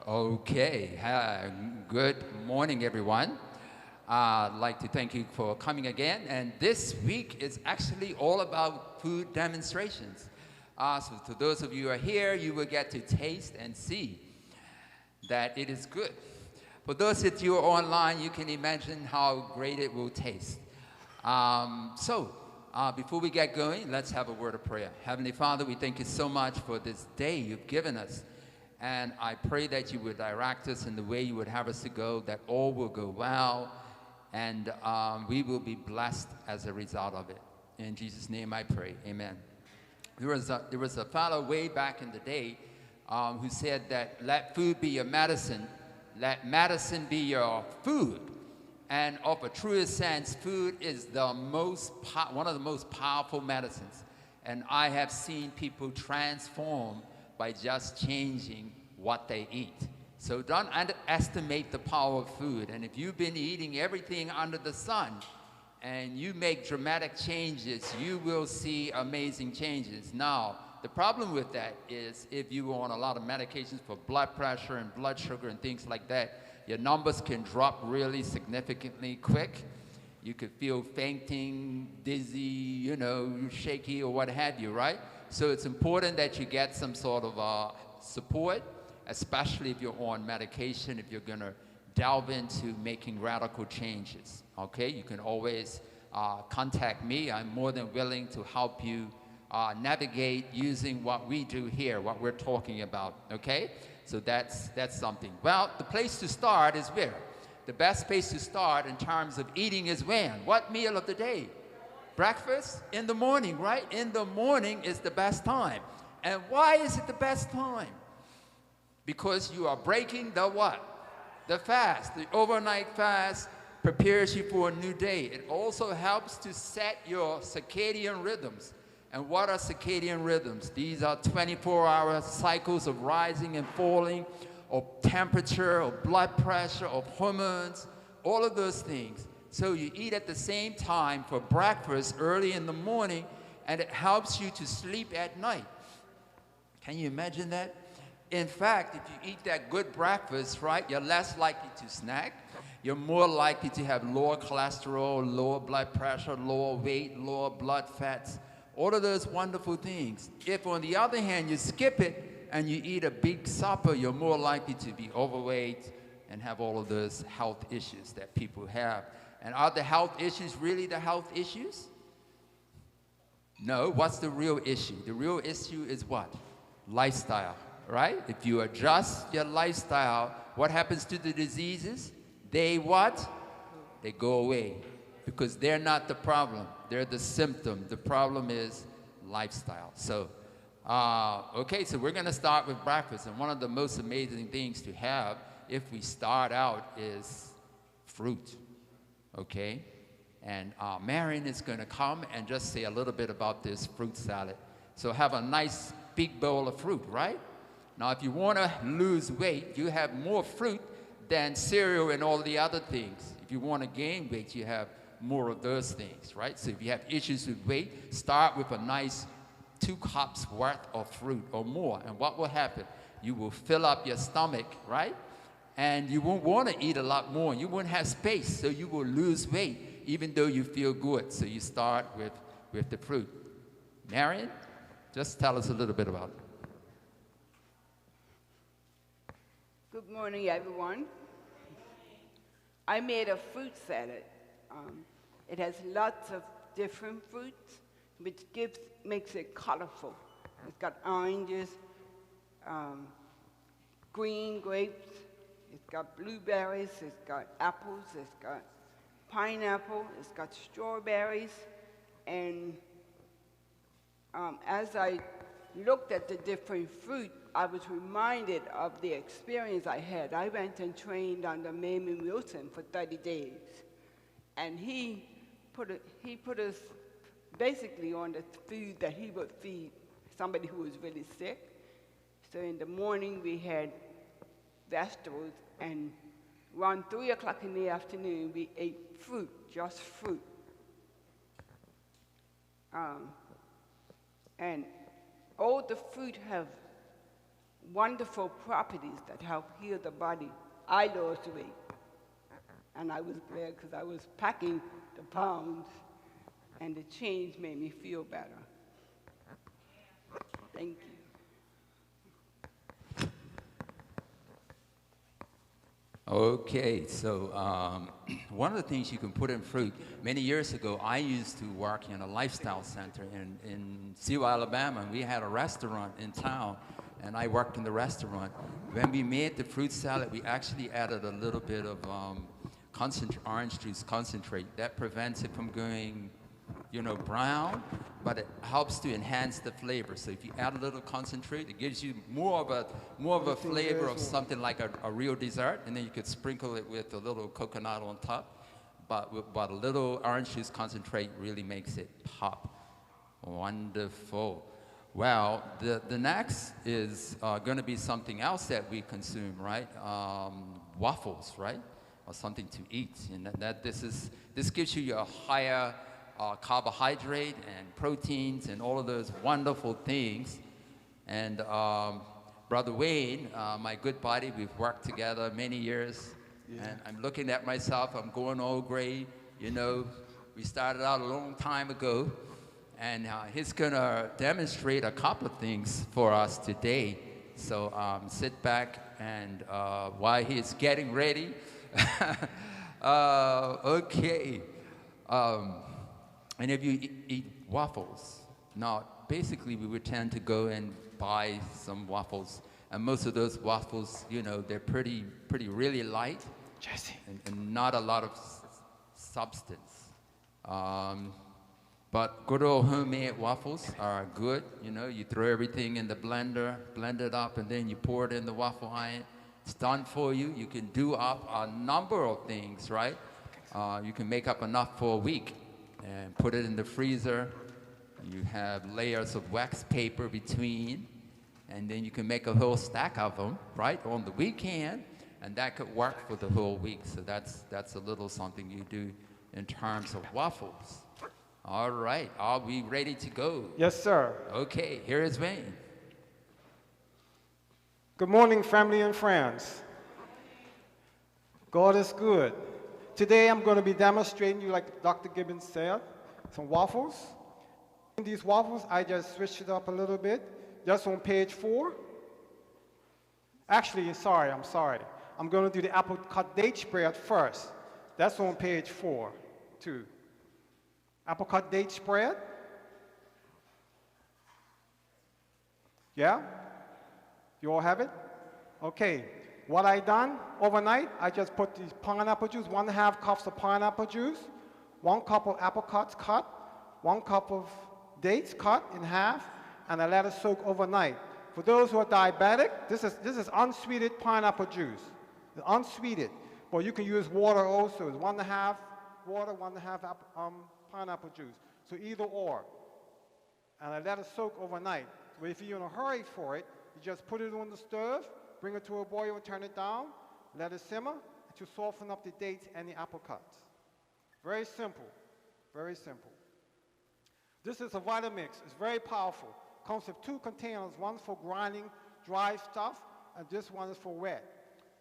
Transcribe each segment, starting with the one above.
Okay, good morning, everyone. I'd like to thank you for coming again. And this week is actually all about food demonstrations. So to those of you who are here, you will get to taste and see that it is good. For those of you who are online, you can imagine how great it will taste. Before we get going, let's have a word of prayer. Heavenly Father, we thank you so much for this day you've given us. And I pray that you would direct us in the way you would have us to go, that all will go well, and we will be blessed as a result of it. In Jesus' name I pray, amen. There was a fellow way back in the day who said that let food be your medicine, let medicine be your food. And of a truest sense, food is one of the most powerful medicines. And I have seen people transform by just changing what they eat. So don't underestimate the power of food. And if you've been eating everything under the sun and you make dramatic changes, you will see amazing changes. Now, the problem with that is if you are on a lot of medications for blood pressure and blood sugar and things like that, your numbers can drop really significantly quick. You could feel fainting, dizzy, shaky or what have you, right? So it's important that you get some sort of support, especially if you're on medication, if you're gonna delve into making radical changes, okay? You can always contact me. I'm more than willing to help you navigate using what we do here, what we're talking about, okay? So that's something. Well, the place to start is where? The best place to start in terms of eating is when? What meal of the day? Breakfast in the morning, right? In the morning is the best time. And why is it the best time? Because you are breaking the what? The fast. The overnight fast prepares you for a new day. It also helps to set your circadian rhythms. And what are circadian rhythms? These are 24-hour cycles of rising and falling, of temperature, of blood pressure, of hormones, all of those things. So you eat at the same time for breakfast early in the morning, and it helps you to sleep at night. Can you imagine that? In fact, if you eat that good breakfast, right, you're less likely to snack. You're more likely to have lower cholesterol, lower blood pressure, lower weight, lower blood fats, all of those wonderful things. If, on the other hand, you skip it and you eat a big supper, you're more likely to be overweight and have all of those health issues that people have. And are the health issues really the health issues? No, what's the real issue? The real issue is what? Lifestyle, right? If you adjust your lifestyle, what happens to the diseases? They what? They go away because they're not the problem. They're the symptom. The problem is lifestyle. So, okay, so we're going to start with breakfast. And one of the most amazing things to have if we start out is fruit. Okay, and Marion is going to come and just say a little bit about this fruit salad. So have a nice big bowl of fruit, right? Now, if you want to lose weight, you have more fruit than cereal and all the other things. If you want to gain weight, you have more of those things, right? So if you have issues with weight, start with a nice 2 cups worth of fruit or more. And what will happen? You will fill up your stomach, right? And you won't want to eat a lot more. You won't have space, so you will lose weight, even though you feel good. So you start with the fruit. Marion, just tell us a little bit about it. Good morning, everyone. I made a fruit salad. It has lots of different fruits, which makes it colorful. It's got oranges, green grapes, it's got blueberries, it's got apples, it's got pineapple, it's got strawberries. And as I looked at the different fruit, I was reminded of the experience I had. I went and trained under Maimon Wilson for 30 days. And he put us basically on the food that he would feed somebody who was really sick. So in the morning we had vegetables, and around 3 o'clock in the afternoon we ate fruit, just fruit. And all the fruit have wonderful properties that help heal the body. I lost weight, and I was glad because I was packing the pounds, and the change made me feel better. Thank you. Okay, so one of the things you can put in fruit, many years ago, I used to work in a lifestyle center in Sewell, Alabama, and we had a restaurant in town, and I worked in the restaurant. When we made the fruit salad, we actually added a little bit of orange juice concentrate. That prevents it from going, brown, but it helps to enhance the flavor. So if you add a little concentrate, it gives you more of a flavor of something like a real dessert, and then you could sprinkle it with a little coconut on top. But a little orange juice concentrate really makes it pop. Wonderful. Well, the next is going to be something else that we consume, right? Waffles, right? Or something to eat. And this gives you a higher carbohydrate and proteins and all of those wonderful things. And Brother Wayne, my good buddy, we've worked together many years. Yeah. And I'm looking at myself, I'm going old gray. We started out a long time ago. And he's going to demonstrate a couple of things for us today. So sit back and while he's getting ready. Okay. And if you eat waffles, now basically we would tend to go and buy some waffles. And most of those waffles, they're pretty really light. Jesse. And not a lot of substance. But good old homemade waffles are good. You throw everything in the blender, blend it up, and then you pour it in the waffle iron. It's done for you. You can do up a number of things, right? You can make up enough for a week and put it in the freezer. You have layers of wax paper between, and then you can make a whole stack of them, right, on the weekend, and that could work for the whole week. So that's a little something you do in terms of waffles. All right, are we ready to go? Yes, sir. Okay, here is Wayne. Good morning, family and friends. God is good. Today I'm going to be demonstrating you, like Dr. Gibbons said, some waffles. In these waffles, I just switched it up a little bit, just on page 4. Actually, I'm sorry. I'm going to do the apricot date spread first. That's on page 4, too. Apricot date spread. Yeah? You all have it? Okay. What I done overnight, I just put these pineapple juice, 1.5 cups of pineapple juice, 1 cup of apricots cut, 1 cup of dates cut in half, and I let it soak overnight. For those who are diabetic, this is unsweetened pineapple juice. It's unsweetened, but you can use water also. It's 1.5 water, 1.5 pineapple juice. So either or. And I let it soak overnight. So if you're in a hurry for it, you just put it on the stove, bring it to a boil and turn it down, let it simmer to soften up the dates and the apricots. Very simple, very simple. This is a Vitamix. It's very powerful. Comes with 2 containers. One's for grinding dry stuff, and this one is for wet.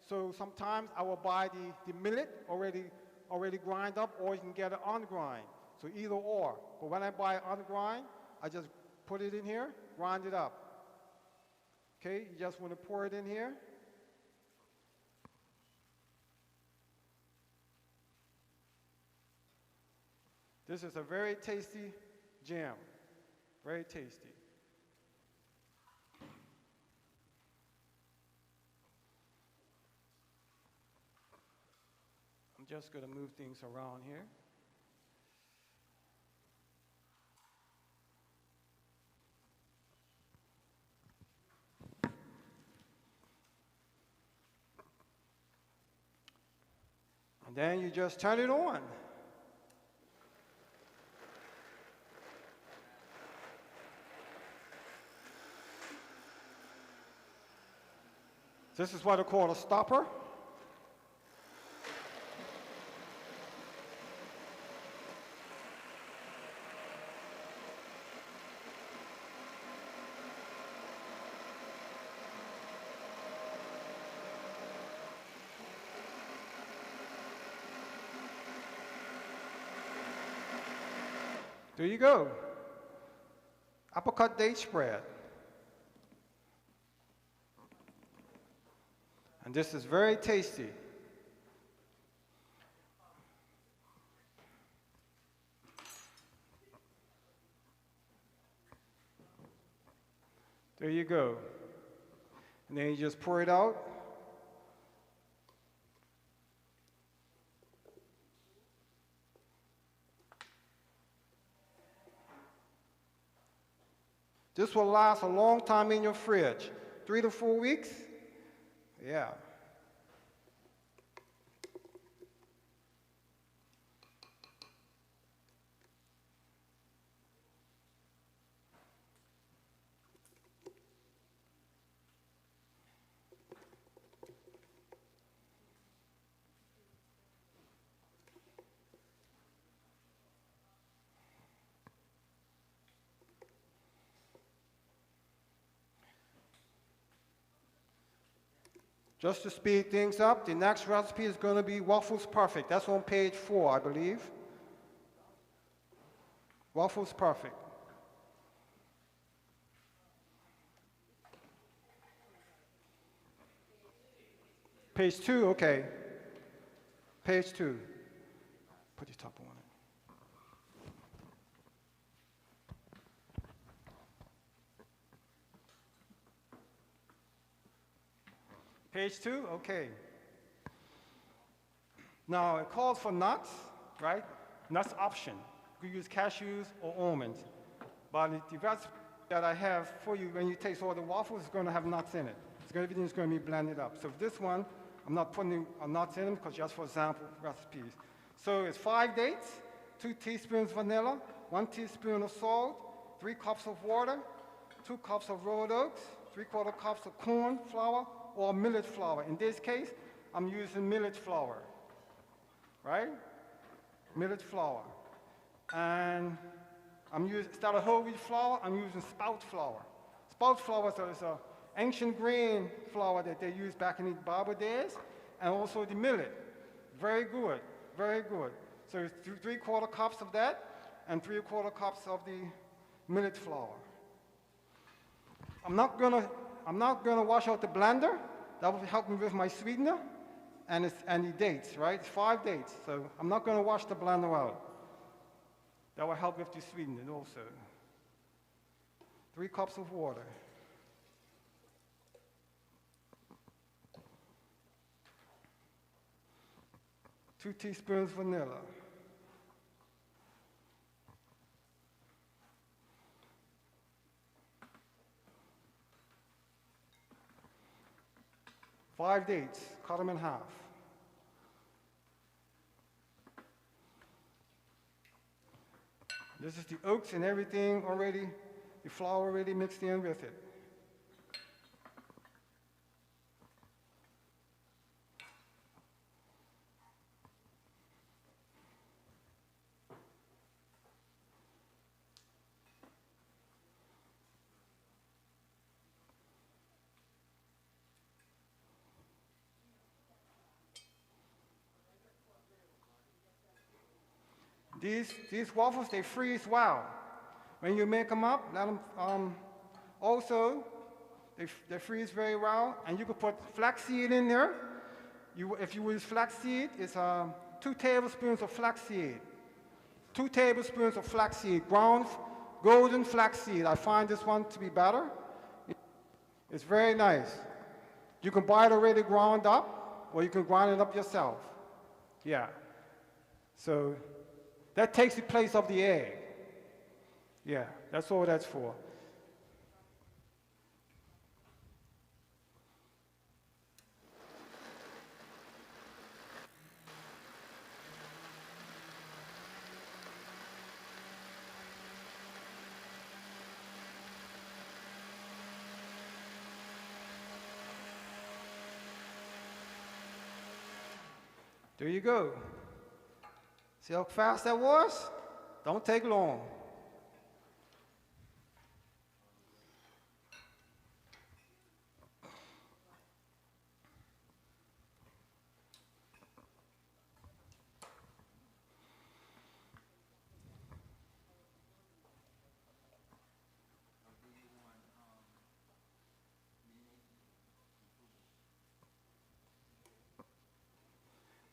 So sometimes I will buy the millet already grind up, or you can get it ungrind. So either or. But when I buy ungrind, I just put it in here, grind it up. Okay, you just want to pour it in here. This is a very tasty jam. Very tasty. I'm just going to move things around here. And then you just turn it on. This is what I call a stopper. There you go. Apricot date spread. And this is very tasty. There you go. And then you just pour it out. This will last a long time in your fridge. 3 to 4 weeks. Yeah. Just to speed things up, the next recipe is going to be Waffles Perfect. That's on page 4, I believe. Waffles Perfect. Page 2, okay. Page 2. Put your top on it. Page 2, okay. Now, it calls for nuts, right? Nuts option. You can use cashews or almonds. But the recipe that I have for you, when you taste all the waffles, is going to have nuts in it. Everything's going to be blended up. So this one, I'm not putting nuts in them because just for example recipes. So it's 5 dates, 2 teaspoons vanilla, 1 teaspoon of salt, 3 cups of water, 2 cups of rolled oats, 3/4 cups of corn flour, or millet flour. In this case, I'm using millet flour, right? Millet flour. And I'm using, instead of whole wheat flour, I'm using spout flour. Spout flour is an ancient grain flour that they used back in the Bible days, and also the millet. Very good, very good. So it's 3/4 cups of that, and 3/4 cups of the millet flour. I'm not gonna wash out the blender. That will help me with my sweetener and the dates, right? It's 5 dates, so I'm not gonna wash the blender out. That will help with the sweetener also. 3 cups of water. Two teaspoons vanilla. Five dates, cut them in half. This is the oats and everything already, the flour already mixed in with it. These waffles, they freeze well. When you make them up, let them, also, they freeze very well, and you can put flaxseed in there. If you use flaxseed, it's 2 tablespoons of flaxseed. 2 tablespoons of flaxseed, ground golden flaxseed. I find this one to be better. It's very nice. You can buy it already ground up, or you can grind it up yourself. Yeah. So that takes the place of the egg. Yeah, that's all that's for. There you go. See how fast that was? Don't take long.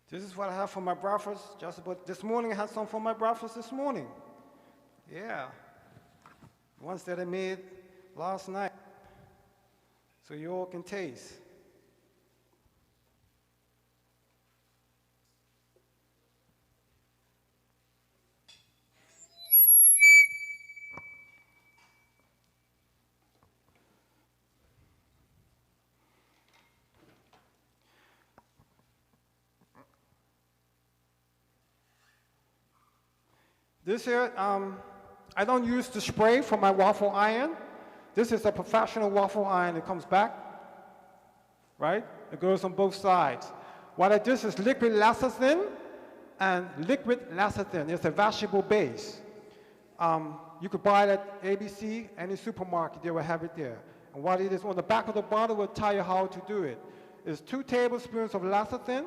This is what I have for my breakfast. Just about this morning, I had some for my breakfast this morning. Yeah. Ones that I made last night. So you all can taste. This here, I don't use the spray for my waffle iron. This is a professional waffle iron. It comes back, right? It goes on both sides. What I do is liquid lecithin and liquid lecithin. It's a vegetable base. You could buy it at ABC, any supermarket, they will have it there. And what it is, on the back of the bottle will tell you how to do it. It's 2 tablespoons of lecithin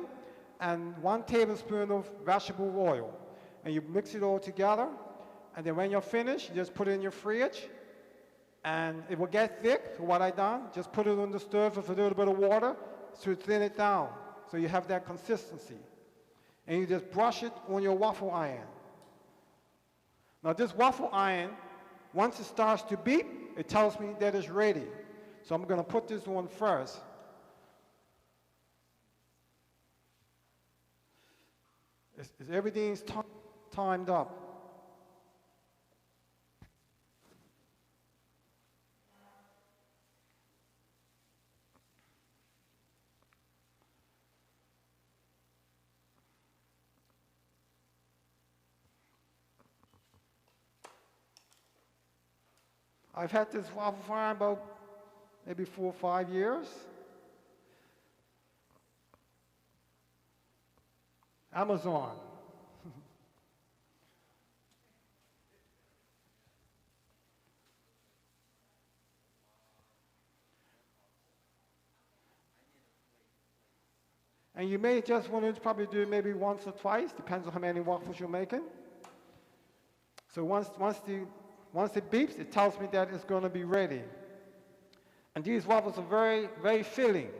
and 1 tablespoon of vegetable oil. And you mix it all together, and then when you're finished, you just put it in your fridge, and it will get thick. So what I done, just put it on the stove with a little bit of water to thin it down, so you have that consistency. And you just brush it on your waffle iron. Now this waffle iron, once it starts to beep, it tells me that it's ready. So I'm gonna put this on first. Everything's timed up. I've had this waffle iron about maybe 4 or 5 years. Amazon. And you may just want to probably do it maybe once or twice, depends on how many waffles you're making. So once it beeps, it tells me that it's going to be ready. And these waffles are very, very filling,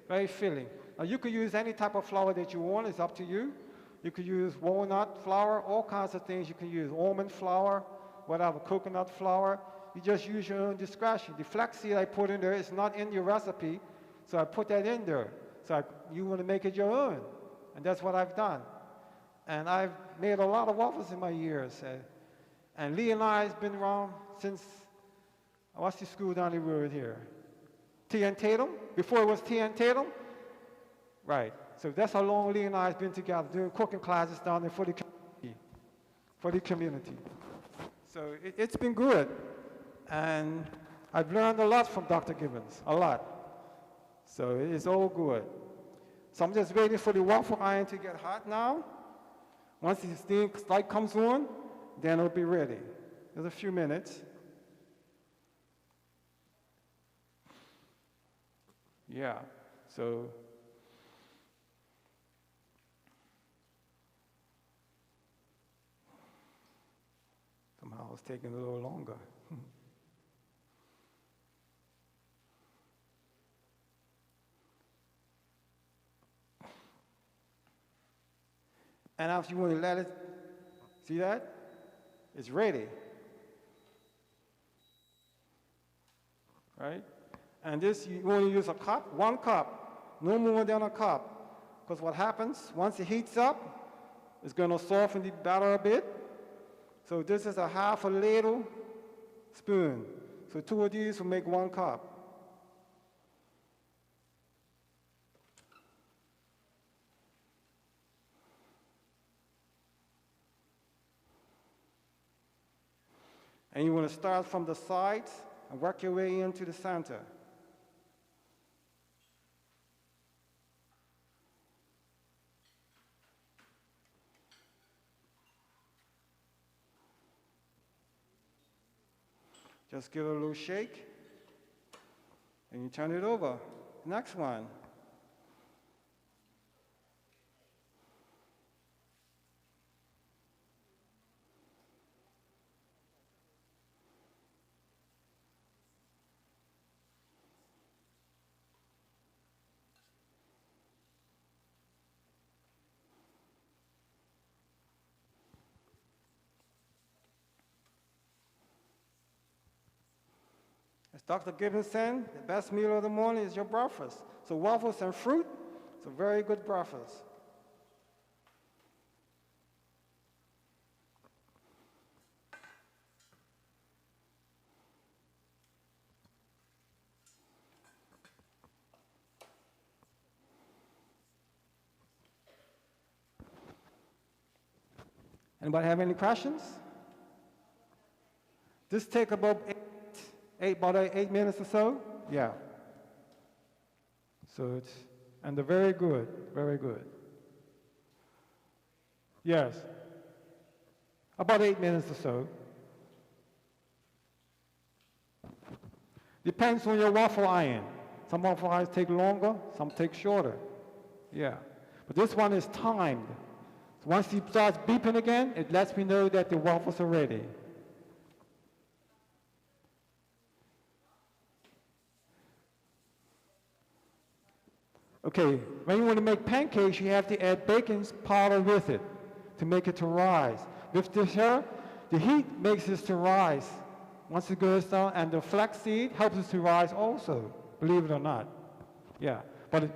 very filling. Now you could use any type of flour that you want, it's up to you. You could use walnut flour, all kinds of things you can use, almond flour, whatever, coconut flour. You just use your own discretion. The flaxseed I put in there is not in your recipe, so I put that in there. So you want to make it your own, and that's what I've done. And I've made a lot of waffles in my years. And Lee and I has been around since, what's the school down the road here? T.N. Tatum? Before it was T.N. Tatum? Right. So that's how long Lee and I have been together, doing cooking classes down there for the community. So it's been good. And I've learned a lot from Dr. Gibbons, a lot. So it's all good. So I'm just waiting for the waffle iron to get hot now. Once the steam light comes on, then it'll be ready. There's a few minutes. Yeah, so. Somehow it's taking a little longer. And after you want to let it, see that? It's ready. Right? And this, you want to use a cup, 1 cup, no more than a cup. Because what happens, once it heats up, it's going to soften the batter a bit. So this is a half a ladle spoon. So 2 of these will make 1 cup. And you want to start from the sides and work your way into the center. Just give it a little shake, and you turn it over. Next one. Dr. Gibbons said, the best meal of the morning is your breakfast. So waffles and fruit, it's a very good breakfast. Anybody have any questions? This take about about 8 minutes or so. Yeah. So it's, and they're very good, very good. Yes. About 8 minutes or so. Depends on your waffle iron. Some waffle irons take longer, some take shorter. Yeah. But this one is timed. So once it starts beeping again, it lets me know that the waffles are ready. Okay, when you want to make pancakes, you have to add baking powder with it to make it to rise. With this here, the heat makes this to rise once it goes down, and the flaxseed helps it to rise also, believe it or not. Yeah, but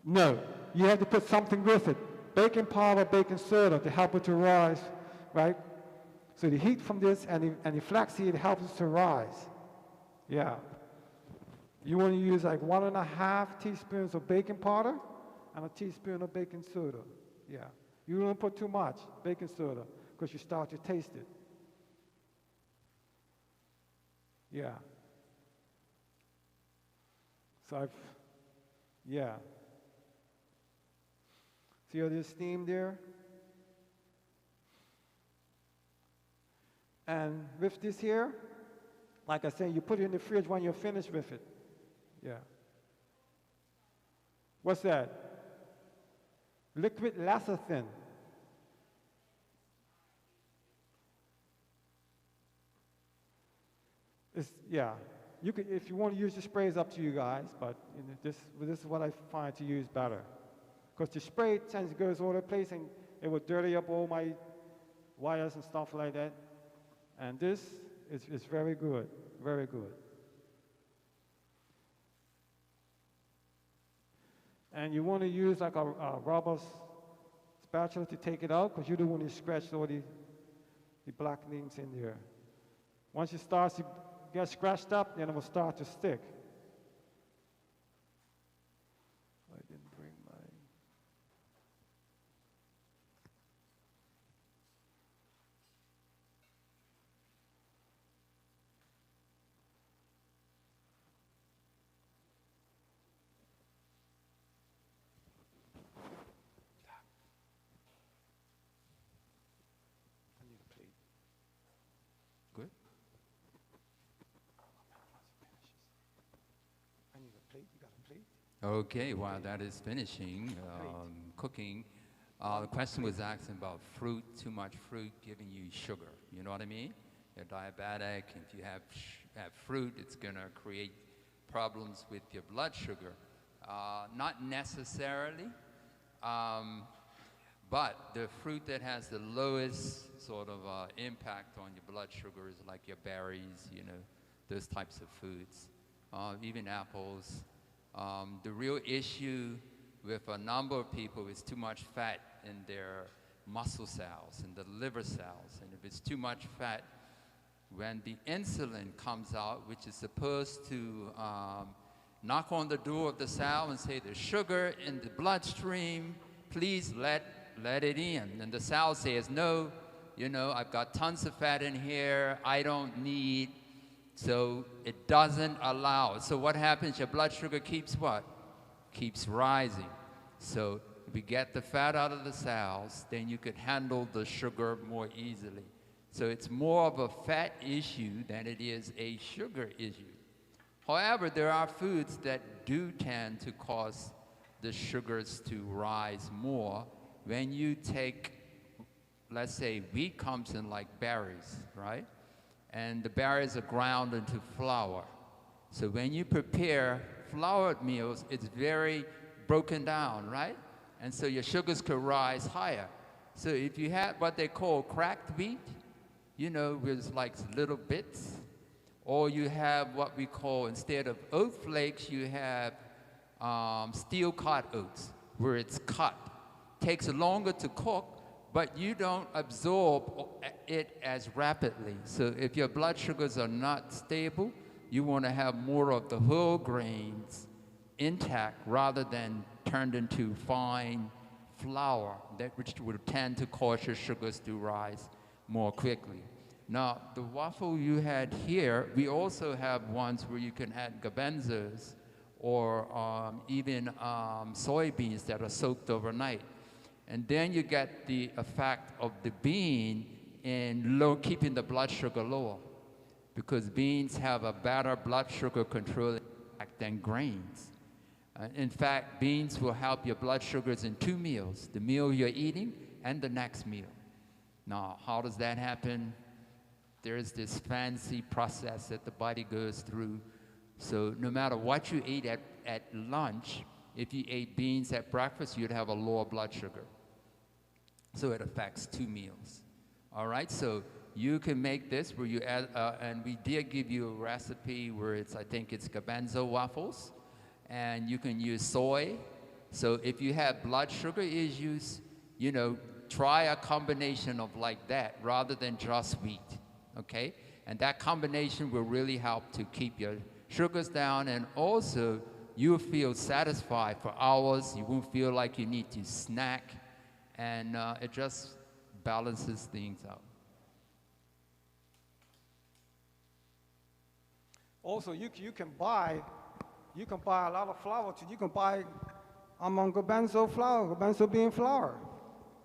no, you have to put something with it. Baking powder, baking soda to help it to rise, right? So the heat from this and the flaxseed helps it to rise. Yeah. You want to use like 1.5 teaspoons of baking powder and a teaspoon of baking soda. Yeah. You don't put too much baking soda because you start to taste it. Yeah. So yeah. See all this steam there? And with this here, like I said, you put it in the fridge when you're finished with it. Yeah. What's that? Liquid lecithin. It's, yeah. You could, if you want to use the spray, it's up to you guys, but you know, this is what I find to use better. Because the spray tends to go all over the place and it would dirty up all my wires and stuff like that. And this is very good, very good. And you want to use like a rubber spatula to take it out because you don't want to scratch all the black things in there. Once it starts to get scratched up, then it will start to stick. I didn't bring my... Good. I need a plate. You got a plate? Okay, while that is finishing, cooking, the question was asking about fruit, too much fruit giving you sugar. You know what I mean? You're diabetic, and if you have fruit, it's going to create problems with your blood sugar. Not necessarily, but the fruit that has the lowest sort of impact on your blood sugar is like your berries, you know, those types of foods, even apples. The real issue with a number of people is too much fat in their muscle cells and the liver cells. And if it's too much fat, when the insulin comes out, which is supposed to knock on the door of the cell and say, there's sugar in the bloodstream, please let it in. And the cell says, no, you know, I've got tons of fat in here, I don't need. So it doesn't allow. So what happens? Your blood sugar keeps what? Keeps rising. So if you get the fat out of the cells, then you could handle the sugar more easily. So it's more of a fat issue than it is a sugar issue. However, there are foods that do tend to cause the sugars to rise more. When you take, let's say, wheat comes in like berries, right? And the berries are ground into flour. So when you prepare floured meals, it's very broken down, right? And so your sugars could rise higher. So if you had what they call cracked wheat, you know, with like little bits, Or you have what we call, instead of oat flakes, you have steel cut oats, where it's cut. Takes longer to cook, but you don't absorb it as rapidly. So if your blood sugars are not stable, you want to have more of the whole grains intact rather than turned into fine flour, which would tend to cause your sugars to rise more quickly. Now, the waffle you had here, we also have ones where you can add garbanzos or even soybeans that are soaked overnight. And then you get the effect of the bean in keeping the blood sugar lower, because beans have a better blood sugar control effect than grains. In fact, beans will help your blood sugars in 2 meals, the meal you're eating and the next meal. Now, how does that happen? There's this fancy process that the body goes through. So no matter what you eat at lunch, if you ate beans at breakfast, you'd have a lower blood sugar. So it affects 2 meals. All right, so you can make this where you add, and we did give you a recipe where it's, I think it's garbanzo waffles, and you can use soy. So if you have blood sugar issues, you know, try a combination of like that rather than just wheat, okay? And that combination will really help to keep your sugars down, and also you'll feel satisfied for hours. You won't feel like you need to snack, and it just balances things out. Also, you can buy a lot of flour too. You can buy garbanzo flour, garbanzo bean flour.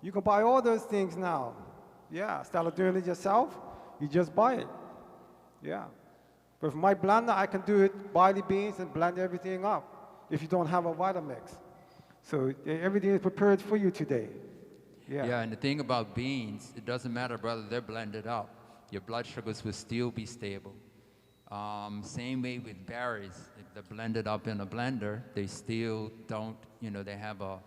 You can buy all those things now. Yeah, instead of doing it yourself, you just buy it. Yeah. But with my blender, I can do it, buy the beans and blend everything up if you don't have a Vitamix. So everything is prepared for you today. Yeah. Yeah, and the thing about beans, it doesn't matter whether they're blended up. Your blood sugars will still be stable. Same way with berries. If they're blended up in a blender, they still don't, you know, they have a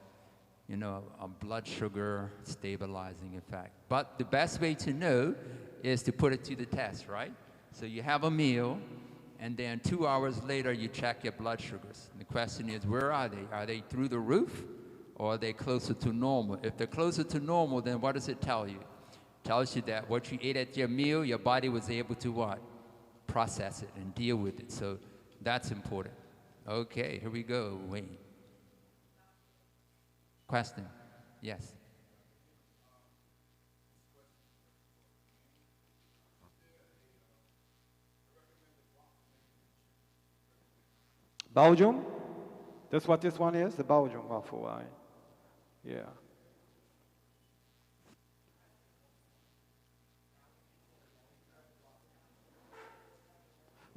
blood sugar stabilizing effect. But the best way to know is to put it to the test, right? So you have a meal, and then 2 hours later, you check your blood sugars. And the question is, where are they? Are they through the roof, or are they closer to normal? If they're closer to normal, then what does it tell you? It tells you that what you ate at your meal, your body was able to what? Process it and deal with it. So that's important. Okay, here we go, Wayne. Question? Yes. Belgium? That's what this one is, the Belgium waffle, right? Yeah.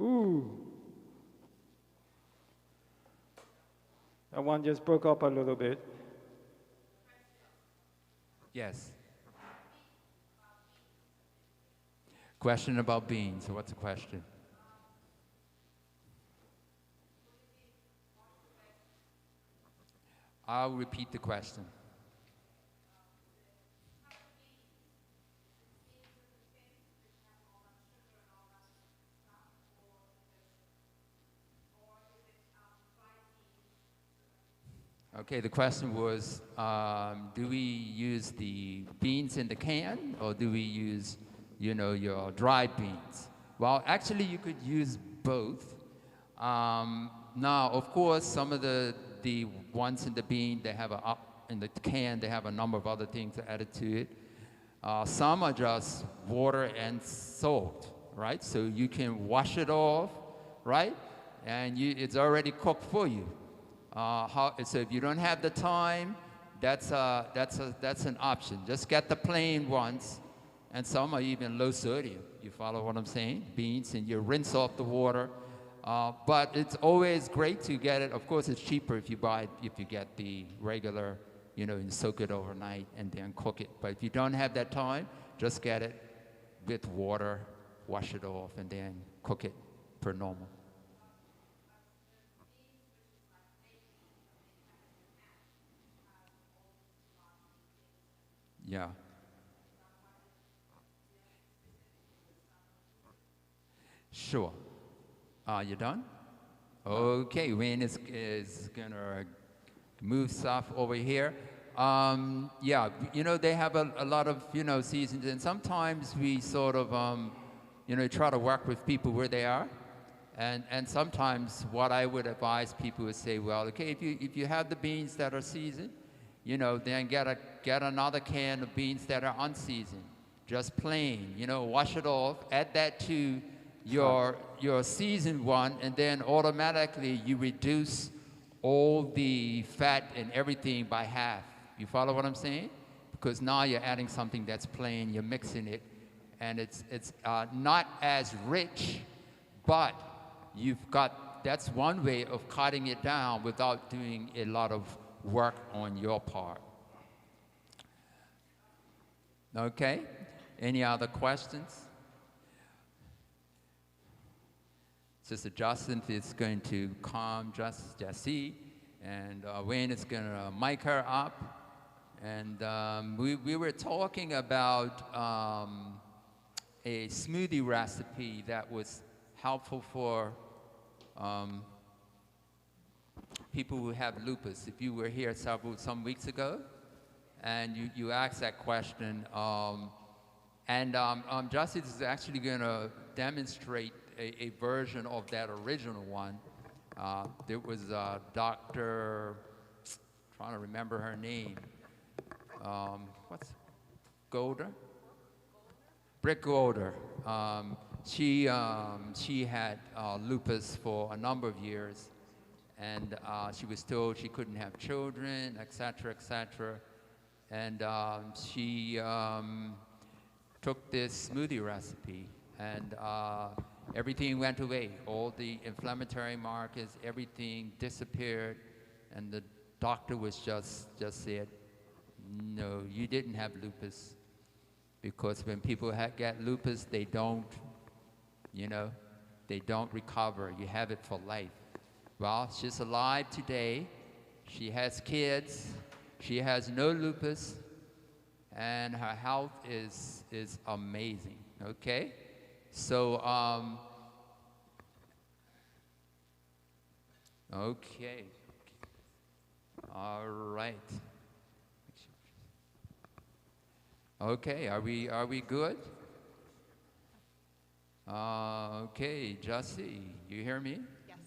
Ooh. That one just broke up a little bit. Yes. Question about beans. What's the question? I'll repeat the question. Okay, the question was, do we use the beans in the can, or do we use, you know, your dried beans? Well, actually, you could use both. Now, of course, some of the ones in the bean, they have in the can, they have a number of other things added to it. Some are just water and salt, right? So you can wash it off, right? And it's already cooked for you. So if you don't have the time, that's an option. Just get the plain ones, and some are even low sodium. You follow what I'm saying? Beans, and you rinse off the water. But it's always great to get it. Of course, it's cheaper if you get the regular, you know, and soak it overnight and then cook it. But if you don't have that time, just get it with water, wash it off, and then cook it per normal. Yeah. Sure. You done? Okay, Wayne is going to move stuff over here. Yeah, you know, they have a lot of, you know, seasons, and sometimes we sort of, you know, try to work with people where they are. And sometimes what I would advise people is say, well, okay, if you have the beans that are seasoned, you know, then get another can of beans that are unseasoned, just plain, you know, wash it off, add that to your seasoned one, and then automatically you reduce all the fat and everything by half. You follow what I'm saying? Because now you're adding something that's plain, you're mixing it, and it's not as rich, but that's one way of cutting it down without doing a lot of work on your part. Okay, any other questions? Sister Justin is going to calm Jessie, and Wayne is going to mic her up. And we were talking about a smoothie recipe that was helpful for people who have lupus. If you were here some weeks ago, and you asked that question, Justice is actually going to demonstrate a version of that original one. There was Dr. trying to remember her name. What's Golder? Brick Golder. She had lupus for a number of years, and she was told she couldn't have children, et cetera, and she took this smoothie recipe, and everything went away. All the inflammatory markers, everything disappeared, and the doctor was just said, no, you didn't have lupus, because when people get lupus, they don't, you know, they don't recover. You have it for life. Well, she's alive today. She has kids. She has no lupus, and her health is amazing. Okay, so okay, all right. Okay, are we good? Okay, Jussie, you hear me? Yes.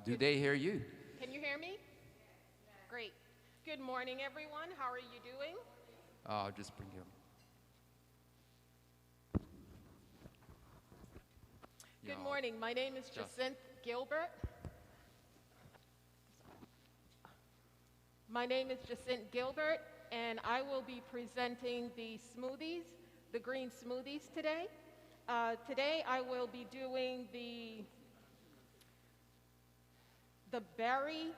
Do they hear you? Can you hear me? Great. Good morning, everyone. How are you doing? I'll just bring you. Good morning. My name is Jacinth Gilbert. My name is Jacinth Gilbert, and I will be presenting the smoothies, the green smoothies today. Today I will be doing the berry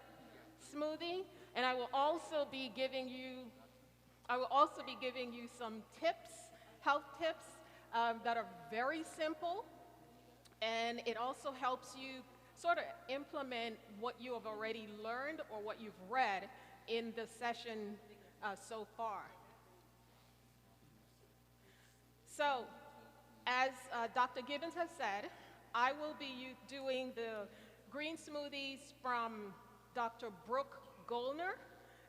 smoothie, and I will also be giving you some tips, health tips that are very simple, and it also helps you sort of implement what you have already learned or what you've read in the session so far. So, as Dr. Gibbons has said, I will be doing the green smoothies from Dr. Brooke Goldner,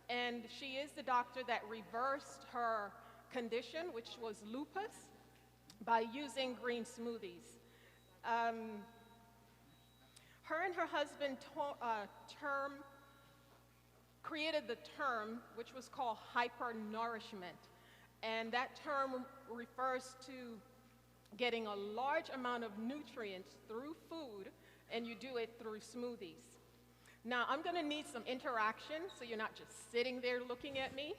and she is the doctor that reversed her condition, which was lupus, by using green smoothies. Her and her husband created the term, which was called hypernourishment, and that term refers to getting a large amount of nutrients through food, and you do it through smoothies. Now, I'm going to need some interaction, so you're not just sitting there looking at me.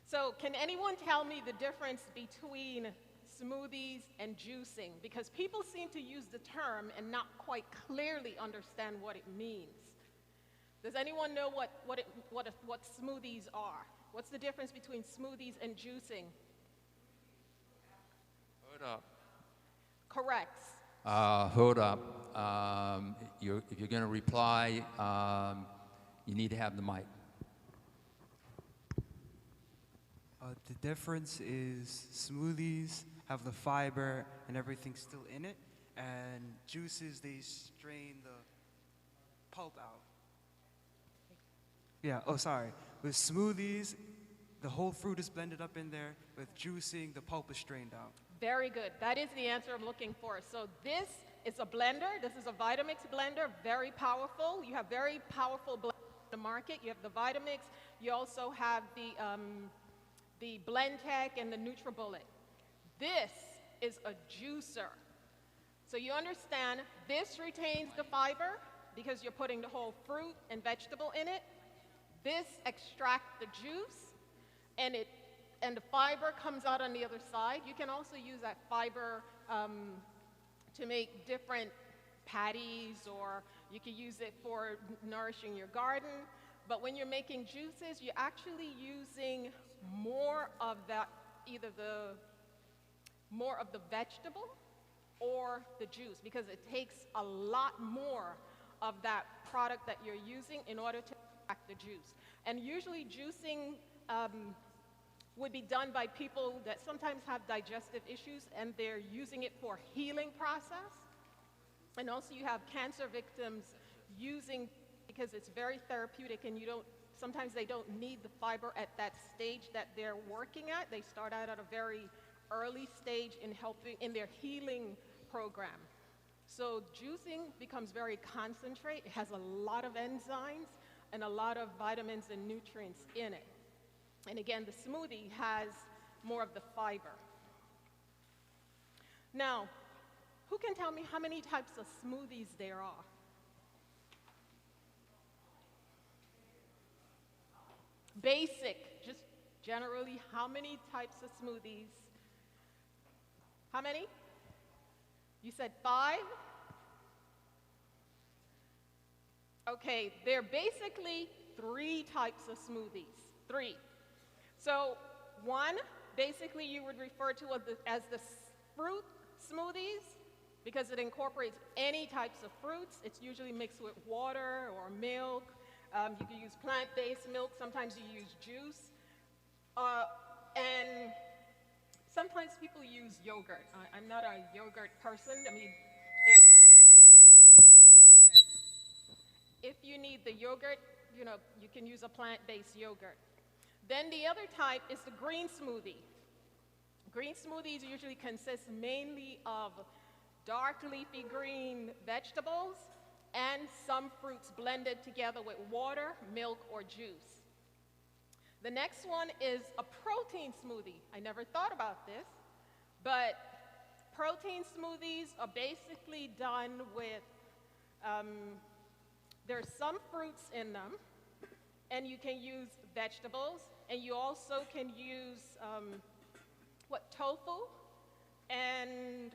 So can anyone tell me the difference between smoothies and juicing? Because people seem to use the term and not quite clearly understand what it means. Does anyone know what smoothies are? What's the difference between smoothies and juicing? Hold up. Correct. Hold up. If you're going to reply, you need to have the mic. The difference is smoothies have the fiber and everything still in it, And juices, they strain the pulp out. Yeah, oh, sorry. With smoothies, the whole fruit is blended up in there. With juicing, the pulp is strained out. Very good. That is the answer I'm looking for. So this is a blender. This is a Vitamix blender, very powerful. You have very powerful blenders in the market. You have the Vitamix. You also have the BlendTech and the NutriBullet. This is a juicer. So you understand, this retains the fiber because you're putting the whole fruit and vegetable in it. This extracts the juice, and the fiber comes out on the other side. You can also use that fiber to make different patties, or you can use it for nourishing your garden. But when you're making juices, you're actually using more of that, either more of the vegetable or the juice, because it takes a lot more of that product that you're using in order to extract the juice. And usually juicing would be done by people that sometimes have digestive issues, and they're using it for healing process. And also you have cancer victims using, because it's very therapeutic, and sometimes they don't need the fiber at that stage that they're working at. They start out at a very early stage in their healing program. So juicing becomes very concentrate. It has a lot of enzymes and a lot of vitamins and nutrients in it. And again, the smoothie has more of the fiber. Now, who can tell me how many types of smoothies there are? Basic, just generally, how many types of smoothies? How many? You said 5? Okay, they're basically 3 types of smoothies. 3. So 1, basically you would refer to as the fruit smoothies, because it incorporates any types of fruits. It's usually mixed with water or milk. You can use plant-based milk. Sometimes you use juice. And sometimes people use yogurt. I'm not a yogurt person. I mean, if you need the yogurt, you can use a plant-based yogurt. Then the other type is the green smoothie. Green smoothies usually consist mainly of dark leafy green vegetables and some fruits blended together with water, milk, or juice. The next one is a protein smoothie. I never thought about this, but protein smoothies are basically done with, there's some fruits in them, and you can use vegetables, and you also can use, tofu, and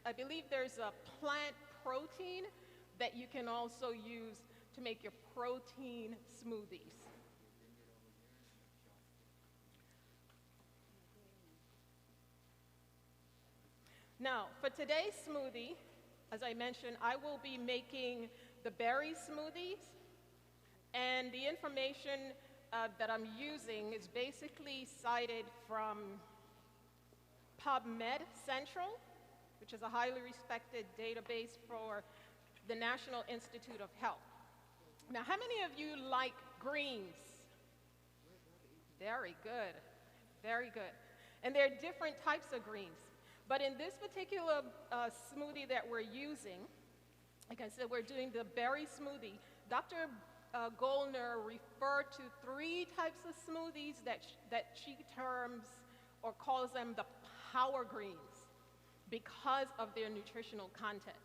I believe there's a plant protein that you can also use to make your protein smoothies. Now, for today's smoothie, as I mentioned, I will be making the berry smoothies, and the information that I'm using is basically cited from PubMed Central, which is a highly respected database for the National Institute of Health. Now, how many of you like greens? Very good, very good. And there are different types of greens. But in this particular smoothie that we're using, like I said, we're doing the berry smoothie. Dr. Goldner referred to 3 types of smoothies that she terms or calls them the power greens because of their nutritional content.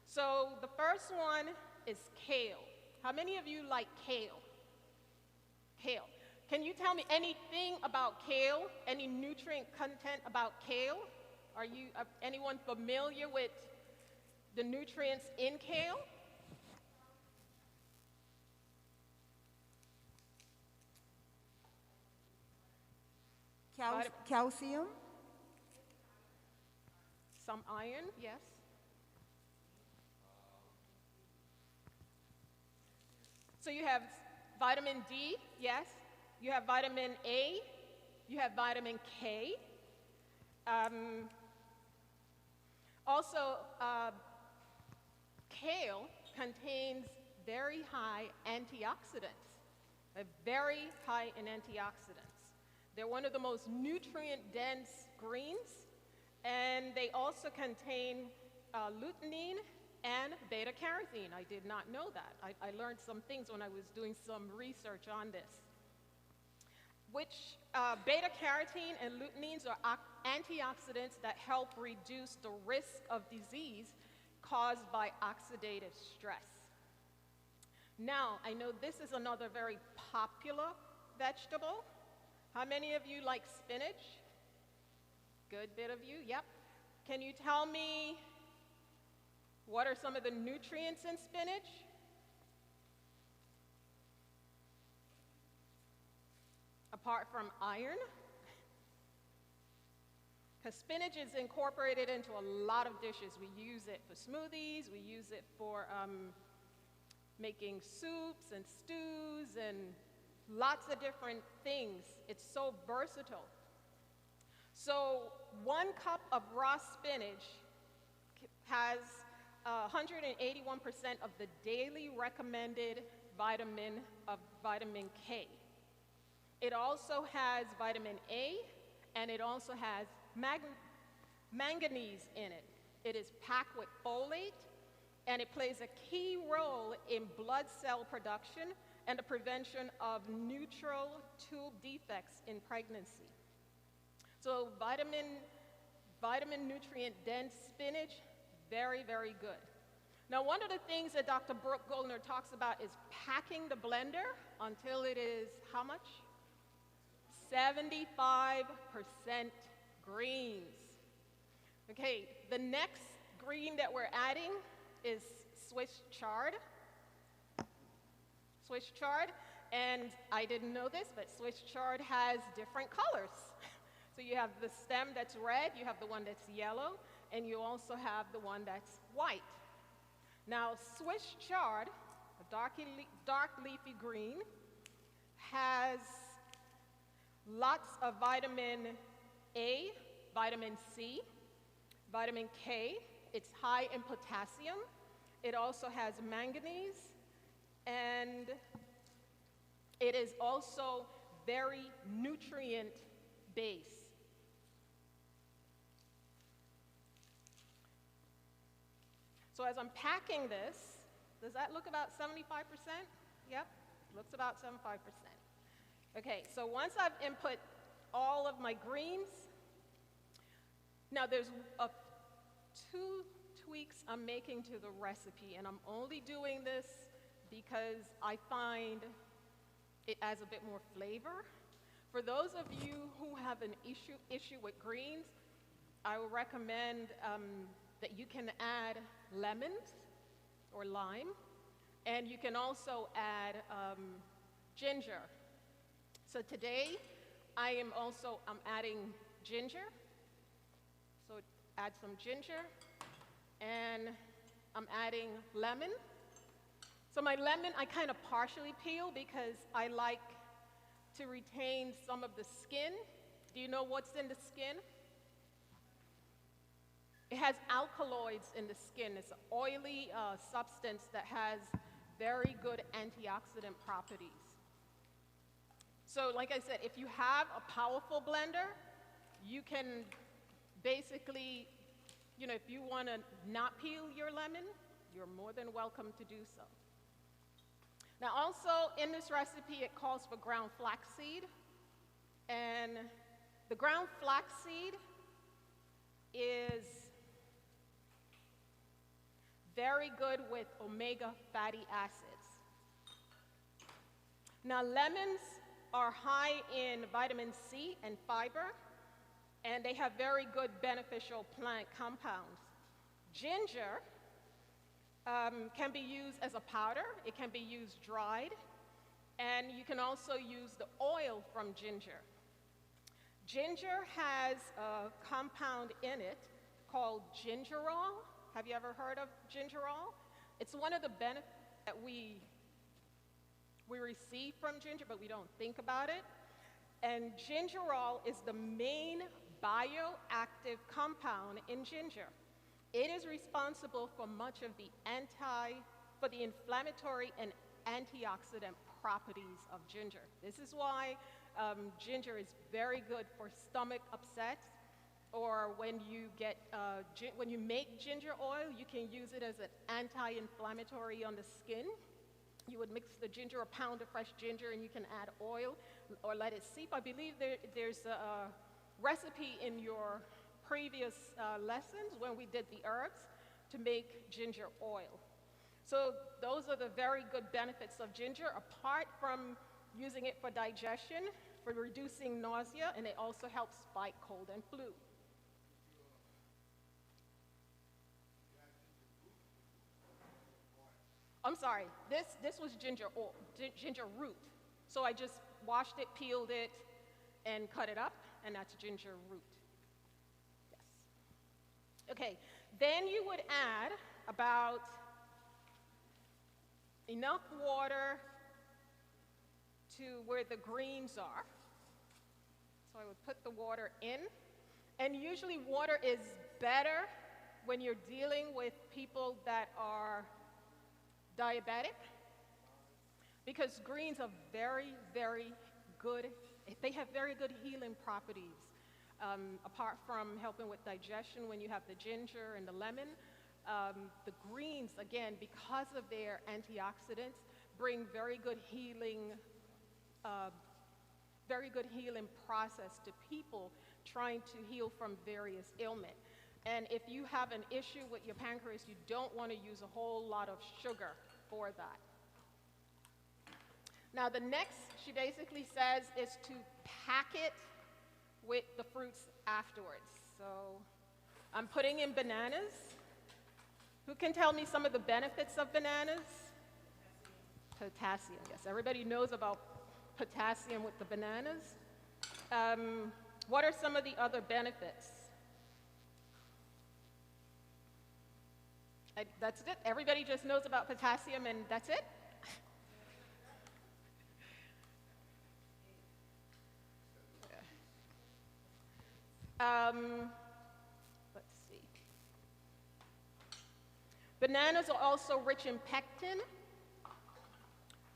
So the first one is kale. How many of you like kale? Kale. Can you tell me anything about kale? Any nutrient content about kale? Are you anyone familiar with the nutrients in kale? Calcium. Some iron, yes. So you have vitamin D, yes. You have vitamin A. You have vitamin K. Also, kale contains very high antioxidants, very high in antioxidants. They're one of the most nutrient-dense greens, and they also contain lutein and beta-carotene. I did not know that. I learned some things when I was doing some research on this. Which beta-carotene and luteins are antioxidants that help reduce the risk of disease caused by oxidative stress. Now, I know this is another very popular vegetable. How many of you like spinach? Good bit of you, yep. Can you tell me what are some of the nutrients in spinach? Apart from iron, because spinach is incorporated into a lot of dishes. We use it for smoothies, we use it for making soups and stews and lots of different things. It's so versatile. So 1 cup of raw spinach has 181% of the daily recommended vitamin K. It also has vitamin A, and it also has manganese in it. It is packed with folate, and it plays a key role in blood cell production and the prevention of neutral tube defects in pregnancy. So vitamin nutrient-dense spinach, very, very good. Now, one of the things that Dr. Brooke Goldner talks about is packing the blender until it is how much? 75% greens. Okay, the next green that we're adding is Swiss chard. Swiss chard, and I didn't know this, but Swiss chard has different colors. So you have the stem that's red, you have the one that's yellow, and you also have the one that's white. Now, Swiss chard, a dark leafy green, has lots of vitamin A, vitamin C, vitamin K. It's high in potassium. It also has manganese, and it is also very nutrient-based. So as I'm packing this, does that look about 75%? Yep, looks about 75%. Okay, so once I've input all of my greens, now there's 2 tweaks I'm making to the recipe, and I'm only doing this because I find it adds a bit more flavor. For those of you who have an issue with greens, I will recommend that you can add lemons or lime, and you can also add ginger. So today, I'm adding ginger. So add some ginger, and I'm adding lemon. So my lemon, I kind of partially peel because I like to retain some of the skin. Do you know what's in the skin? It has alkaloids in the skin. It's an oily substance that has very good antioxidant properties. So like I said, if you have a powerful blender, you can basically, if you want to not peel your lemon, you're more than welcome to do so. Now also in this recipe, it calls for ground flaxseed. And the ground flaxseed is very good with omega fatty acids. Now lemons are high in vitamin C and fiber, and they have very good beneficial plant compounds. Ginger can be used as a powder, it can be used dried, and you can also use the oil from ginger. Ginger has a compound in it called gingerol. Have you ever heard of gingerol? It's one of the benefits that we receive from ginger, but we don't think about it. And gingerol is the main bioactive compound in ginger. It is responsible for much of the inflammatory and antioxidant properties of ginger. This is why ginger is very good for stomach upset, or when you when you make ginger oil, you can use it as an anti-inflammatory on the skin. You would mix the ginger, a pound of fresh ginger, and you can add oil or let it seep. I believe there's a recipe in your previous lessons when we did the herbs to make ginger oil. So those are the very good benefits of ginger, apart from using it for digestion, for reducing nausea, and it also helps fight cold and flu. I'm sorry, this was ginger oil, ginger root. So I just washed it, peeled it, and cut it up, and that's ginger root. Yes. Okay, then you would add about enough water to where the greens are. So I would put the water in, and usually water is better when you're dealing with people that are diabetic, because greens are very, very good. They have very good healing properties. Apart from helping with digestion when you have the ginger and the lemon, the greens, again, because of their antioxidants, bring very good healing process to people trying to heal from various ailments. And if you have an issue with your pancreas, you don't want to use a whole lot of sugar for that. Now, the next, she basically says, is to pack it with the fruits afterwards. So I'm putting in bananas. Who can tell me some of the benefits of bananas? Potassium, yes. Everybody knows about potassium with the bananas. What are some of the other benefits? That's it? Everybody just knows about potassium and that's it? Let's see. Bananas are also rich in pectin,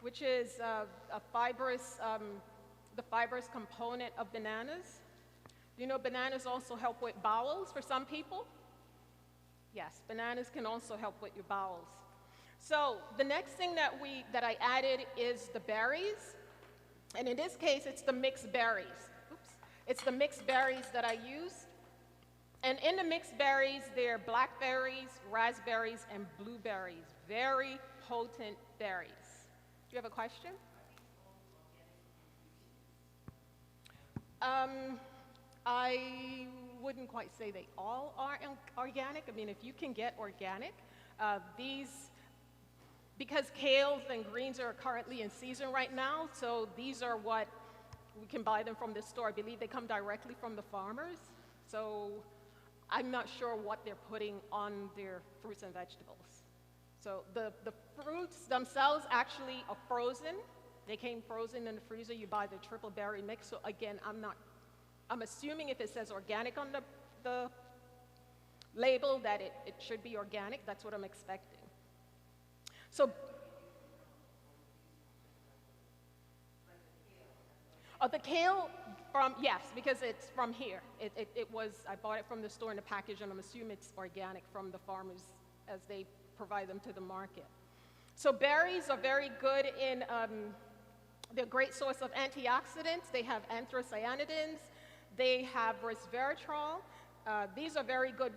which is the fibrous component of bananas. Do you know bananas also help with bowels for some people? Yes, bananas can also help with your bowels. So the next thing that I added is the berries, and in this case, it's the mixed berries. Oops. It's the mixed berries that I use, and in the mixed berries, there are blackberries, raspberries, and blueberries. Very potent berries. Do you have a question? I wouldn't quite say they all are organic. I mean, if you can get organic, because kales and greens are currently in season right now, so these are what we can buy them from the store. I believe they come directly from the farmers. So I'm not sure what they're putting on their fruits and vegetables. So the fruits themselves actually are frozen. They came frozen in the freezer. You buy the triple berry mix. So again, I'm assuming if it says organic on the label that it should be organic. That's what I'm expecting. So, the kale yes, because it's from here. I bought it from the store in the package, and I'm assuming it's organic from the farmers as they provide them to the market. So berries are very good in, they're a great source of antioxidants. They have anthocyanidins. They have resveratrol. These are very good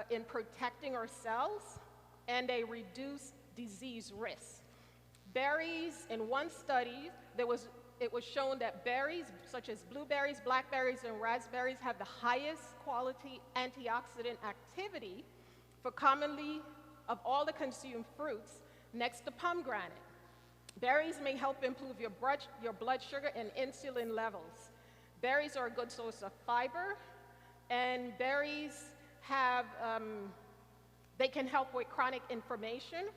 in protecting our cells, and they reduce disease risk. Berries, in one study, it was shown that berries, such as blueberries, blackberries, and raspberries, have the highest quality antioxidant activity for commonly, of all the consumed fruits, next to pomegranate. Berries may help improve your blood sugar and insulin levels. Berries are a good source of fiber, and berries they can help with chronic inflammation,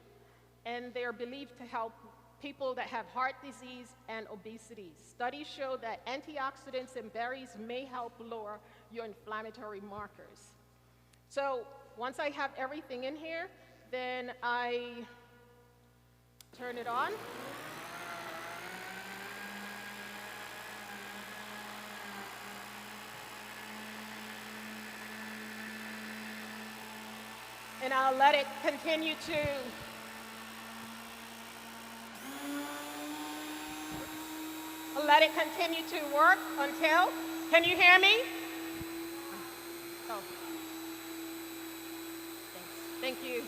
and they are believed to help people that have heart disease and obesity. Studies show that antioxidants in berries may help lower your inflammatory markers. So Once I have everything in here, then I turn it on. And I'll let it continue to work until, can you hear me? Oh, thanks. Thank you.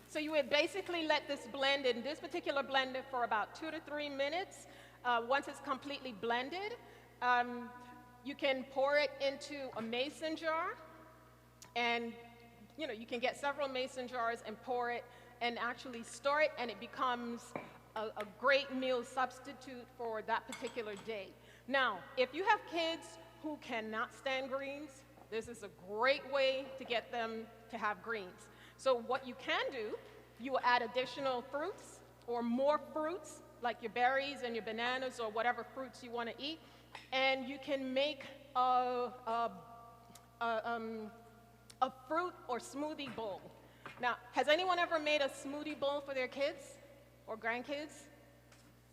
So you would basically let this blend in this particular blender for about 2 to 3 minutes. Once it's completely blended, you can pour it into a mason jar, and you can get several mason jars and pour it and actually store it, and it becomes a great meal substitute for that particular day. Now, if you have kids who cannot stand greens, this is a great way to get them to have greens. So what you can do, you will add additional fruits or more fruits, like your berries and your bananas or whatever fruits you want to eat, and you can make a fruit or smoothie bowl. Now, has anyone ever made a smoothie bowl for their kids or grandkids?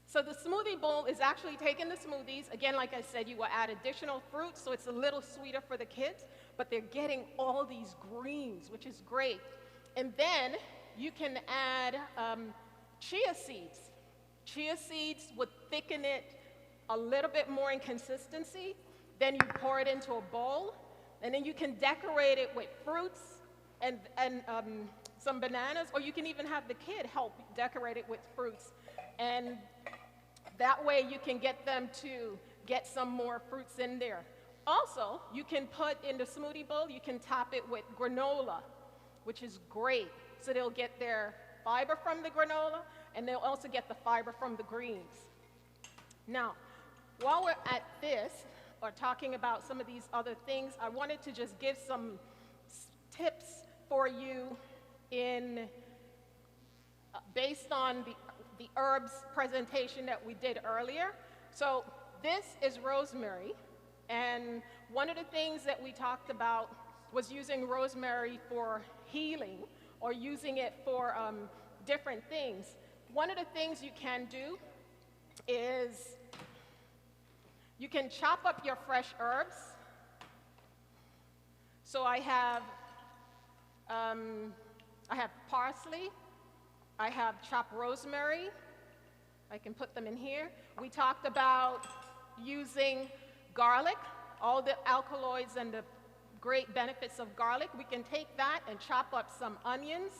So the smoothie bowl is actually taking the smoothies. Again, like I said, you will add additional fruits, so it's a little sweeter for the kids, but they're getting all these greens, which is great. And then you can add chia seeds. Chia seeds would thicken it a little bit more in consistency. Then you pour it into a bowl, and then you can decorate it with fruits and some bananas, or you can even have the kid help decorate it with fruits. And that way you can get them to get some more fruits in there. Also, you can put in the smoothie bowl, you can top it with granola, which is great. So they'll get their fiber from the granola, and they'll also get the fiber from the greens. Now, while we're at this, or talking about some of these other things, I wanted to just give some tips for you based on the herbs presentation that we did earlier. So this is rosemary, and one of the things that we talked about was using rosemary for healing or using it for different things. One of the things you can do is you can chop up your fresh herbs. So I have parsley, I have chopped rosemary. I can put them in here. We talked about using garlic, all the alkaloids and the great benefits of garlic. We can take that and chop up some onions,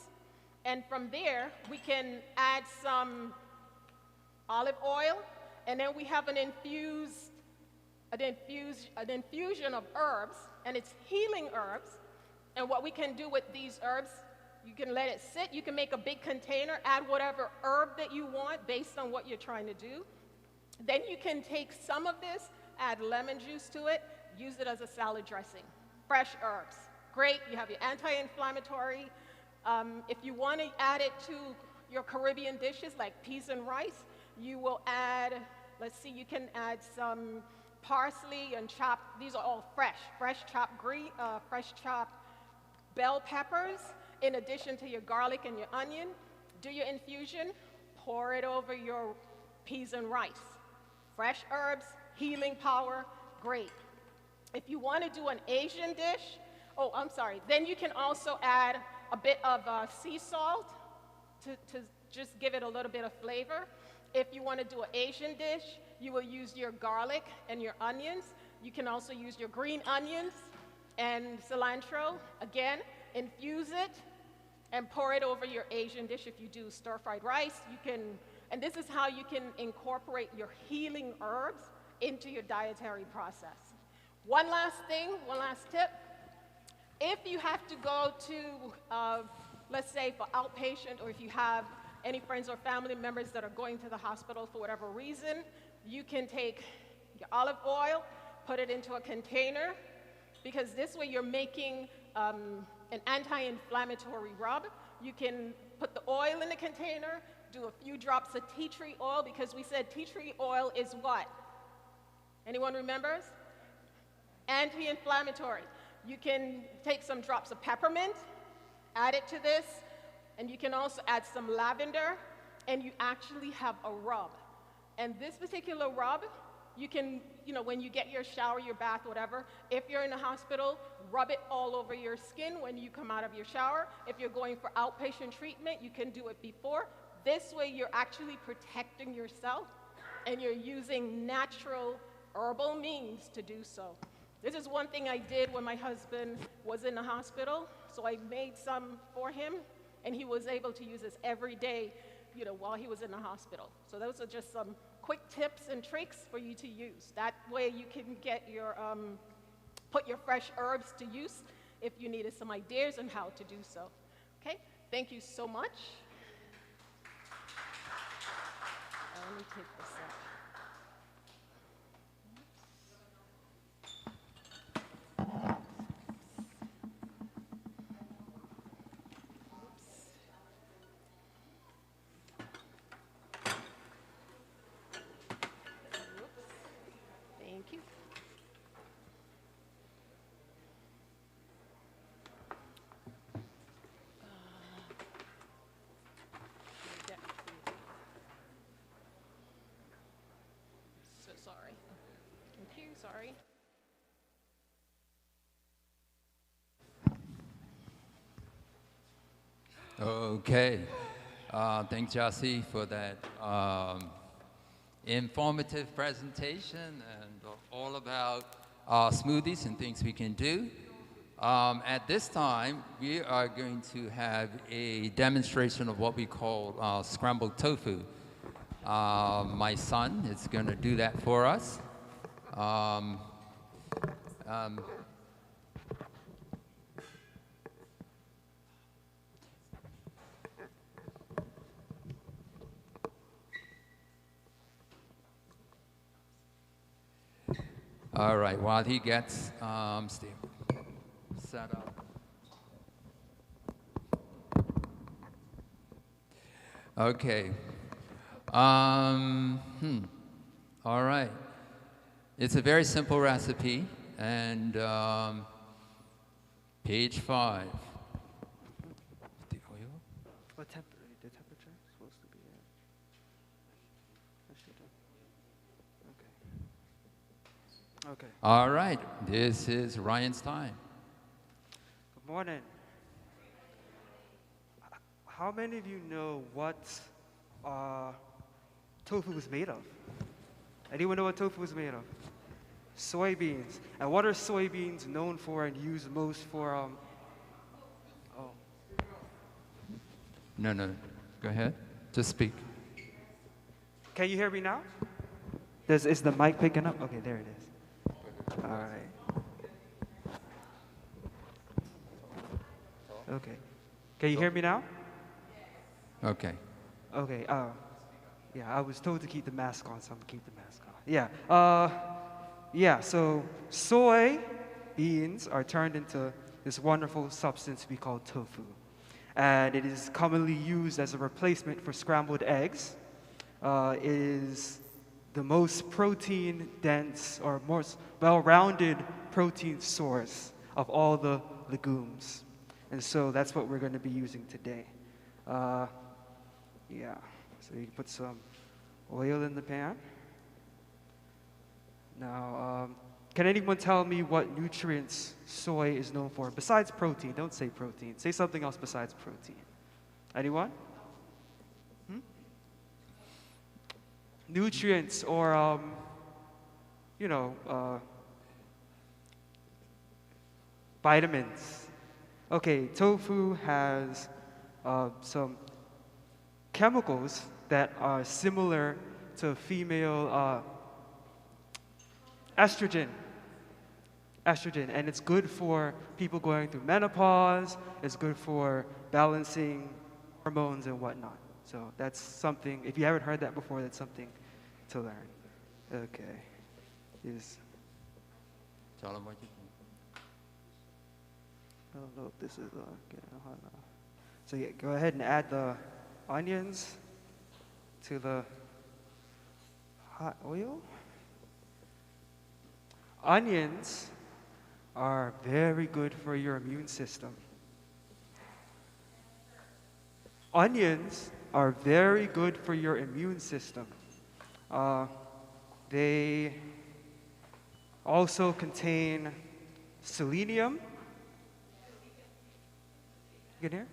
and from there we can add some olive oil, and then we have an infusion of herbs, and it's healing herbs. And what we can do with these herbs, you can let it sit, you can make a big container, add whatever herb that you want based on what you're trying to do. Then you can take some of this, add lemon juice to it, use it as a salad dressing. Fresh herbs, great, you have your anti-inflammatory. If you want to add it to your Caribbean dishes like peas and rice, you will add, let's see, you can add some parsley and chopped, these are all fresh chopped bell peppers, in addition to your garlic and your onion. Do your infusion, pour it over your peas and rice. Fresh herbs, healing power, great. If you want to do an Asian dish, then you can also add a bit of sea salt to just give it a little bit of flavor. If you want to do an Asian dish, you will use your garlic and your onions. You can also use your green onions and cilantro. Again, infuse it and pour it over your Asian dish. If you do stir-fried rice, you can, and this is how you can incorporate your healing herbs into your dietary process. One last thing, one last tip, If you have to go to, let's say for outpatient, or if you have any friends or family members that are going to the hospital for whatever reason, you can take your olive oil, put it into a container, because this way you're making an anti-inflammatory rub. You can put the oil in the container, do a few drops of tea tree oil, because we said tea tree oil is what? Anyone remembers? Anti-inflammatory. You can take some drops of peppermint, add it to this, and you can also add some lavender, and you actually have a rub. And this particular rub, you can, when you get your shower, your bath, whatever, if you're in the hospital, rub it all over your skin when you come out of your shower. If you're going for outpatient treatment, you can do it before. This way, you're actually protecting yourself, and you're using natural herbal means to do so. This is one thing I did when my husband was in the hospital. So I made some for him, and he was able to use this every day, while he was in the hospital. So those are just some quick tips and tricks for you to use. That way you can get your, put your fresh herbs to use if you needed some ideas on how to do so. Okay, thank you so much. Let me take this out. Sorry. Okay. Thanks, Jassy, for that informative presentation and all about smoothies and things we can do. At this time, we are going to have a demonstration of what we call scrambled tofu. My son is going to do that for us. All right, while he gets set up. Okay. All right. It's a very simple recipe, and page 5. The oil? What the temperature is supposed to be at? Okay. All right. This is Ryan's time. Good morning. How many of you know what tofu is made of? Anyone know what tofu is made of? Soybeans. And what are soybeans known for and used most for? No. Go ahead. Just speak. Can you hear me now? Is the mic picking up? Okay, there it is. All right. Okay. Can you hear me now? Okay. Okay. Yeah, I was told to keep the mask on, so I'm gonna keep the mask on. Yeah. So soy beans are turned into this wonderful substance we call tofu, and it is commonly used as a replacement for scrambled eggs. It is the most protein-dense or most well-rounded protein source of all the legumes, and so that's what we're going to be using today. Yeah. So you can put some oil in the pan. Now, can anyone tell me what nutrients soy is known for? Besides protein, don't say protein. Say something else besides protein. Anyone? Nutrients or, vitamins. Okay, tofu has some chemicals that are similar to female estrogen. estrogen, and it's good for people going through menopause. It's good for balancing hormones and whatnot. So that's something, if you haven't heard that before, that's something to learn. Okay. Tell them what you think. I don't know if this is, so yeah, go ahead and add the onions to the hot oil. Onions are very good for your immune system. Onions are very good for your immune system. They also contain selenium. You can hear?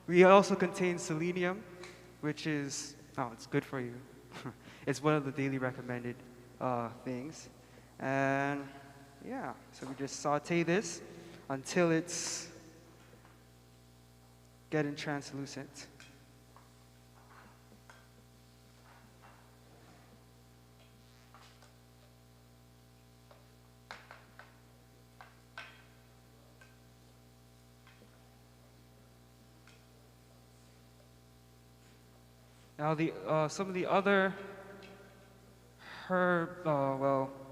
We also contain selenium, which is, it's good for you. It's one of the daily recommended things. And yeah, so we just saute this until it's getting translucent. Now, some of the other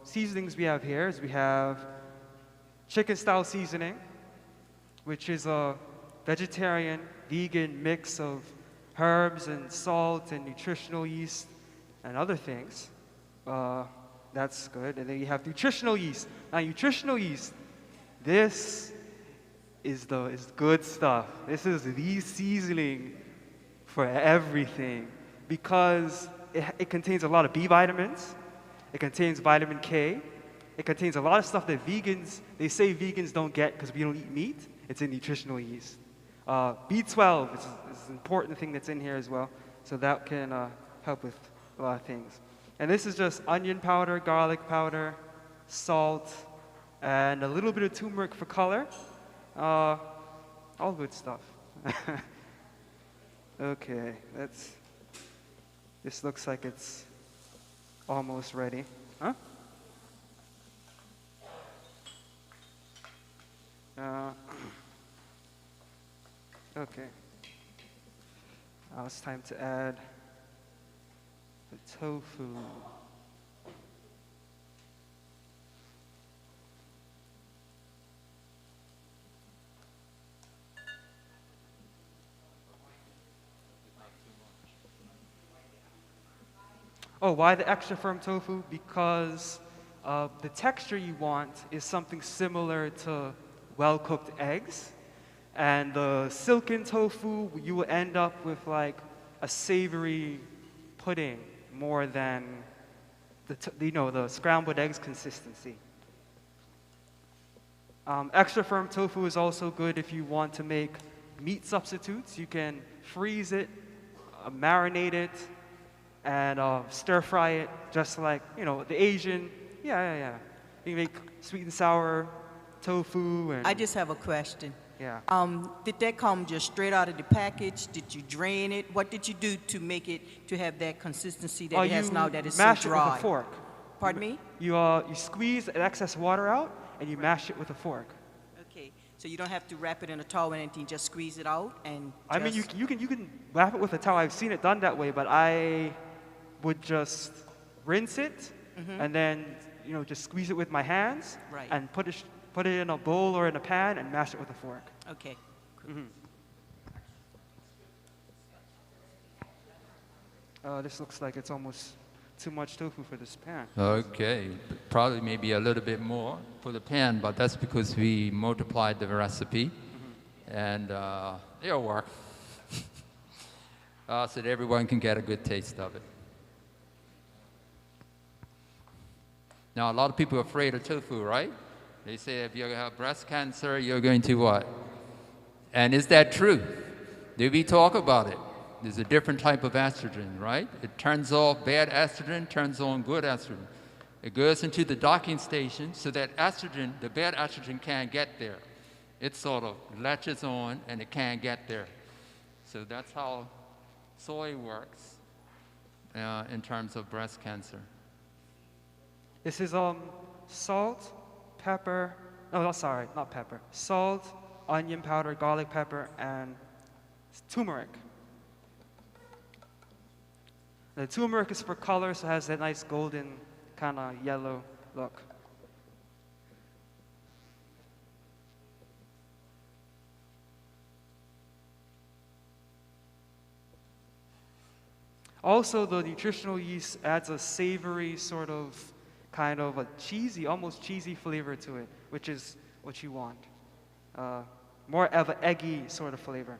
seasonings we have here is we have chicken style seasoning, which is a vegetarian, vegan mix of herbs and salt and nutritional yeast and other things. That's good. And then you have nutritional yeast. Now, nutritional yeast, this is good stuff. This is the seasoning for everything, because it contains a lot of B vitamins. It contains vitamin K. It contains a lot of stuff that they say vegans don't get because we don't eat meat. It's in nutritional yeast. B12 is an important thing that's in here as well. So that can help with a lot of things. And this is just onion powder, garlic powder, salt, and a little bit of turmeric for color. All good stuff. Okay, this looks like it's almost ready. Huh? Okay. Now it's time to add the tofu. Oh, why the extra firm tofu? Because the texture you want is something similar to well-cooked eggs. And the silken tofu, you will end up with like a savory pudding more than the scrambled eggs consistency. Extra firm tofu is also good if you want to make meat substitutes. You can freeze it, marinate it, and stir fry it just like, the Asian, yeah. You can make sweet and sour tofu and... I just have a question. Yeah. Did that come just straight out of the package? Did you drain it? What did you do to make it, to have that consistency that it has now that it's so dry? You mash it with a fork. Pardon me? You squeeze the excess water out and you mash it with a fork. Okay, so you don't have to wrap it in a towel or anything, just squeeze it out and I mean, you can wrap it with a towel. I've seen it done that way, but I would just rinse it and then, just squeeze it with my hands and put it in a bowl or in a pan and mash it with a fork. Okay. This looks like it's almost too much tofu for this pan. Okay, probably maybe a little bit more for the pan, but that's because we multiplied the recipe, and it'll work, so that everyone can get a good taste of it. Now, a lot of people are afraid of tofu, right? They say if you have breast cancer, you're going to what? And is that true? Did we talk about it? There's a different type of estrogen, right? It turns off bad estrogen, turns on good estrogen. It goes into the docking station so that estrogen, the bad estrogen, can't get there. It sort of latches on and it can't get there. So that's how soy works in terms of breast cancer. This is salt, pepper. No, sorry, not pepper. Salt, onion powder, garlic pepper, and turmeric. The turmeric is for color, so it has that nice golden kind of yellow look. Also, the nutritional yeast adds a savory sort of, kind of a cheesy, almost cheesy flavor to it, which is what you want. More of an eggy sort of flavor.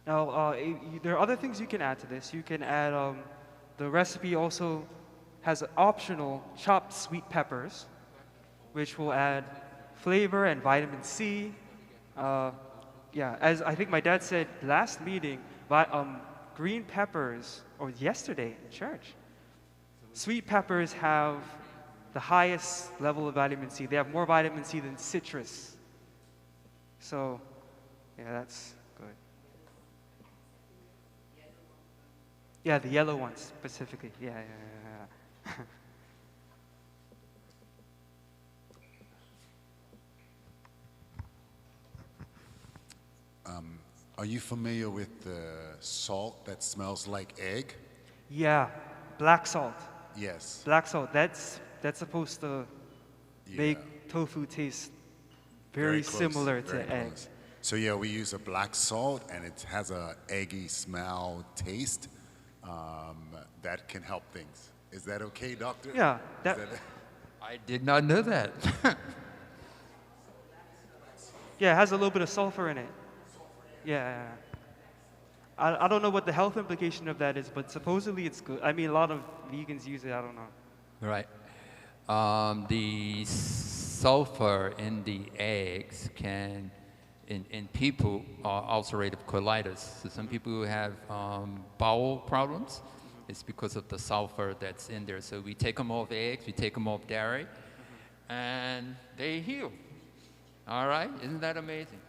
Now, there are other things you can add to this. You can add, the recipe also has optional chopped sweet peppers, which will add flavor and vitamin C. Yeah, as I think my dad said last meeting, green peppers, or yesterday in church, sweet peppers have the highest level of vitamin C. They have more vitamin C than citrus. So, yeah, that's good. Yeah, the yellow ones specifically. Yeah. Are you familiar with the salt that smells like egg? Yeah, black salt. Yes. Black salt. That's supposed to make tofu taste very close, similar very to egg. close. So yeah, we use a black salt, and it has a eggy smell, taste. That can help things. Is that okay, doctor? Yeah. I did not know that. Yeah, it has a little bit of sulfur in it. Yeah. I don't know what the health implication of that is, but supposedly it's good. I mean, a lot of vegans use it. I don't know. Right. The sulfur in the eggs can, in people, ulcerative colitis. So some people who have bowel problems, it's because of the sulfur that's in there. So we take them off eggs, we take them off dairy, and they heal. All right? Isn't that amazing?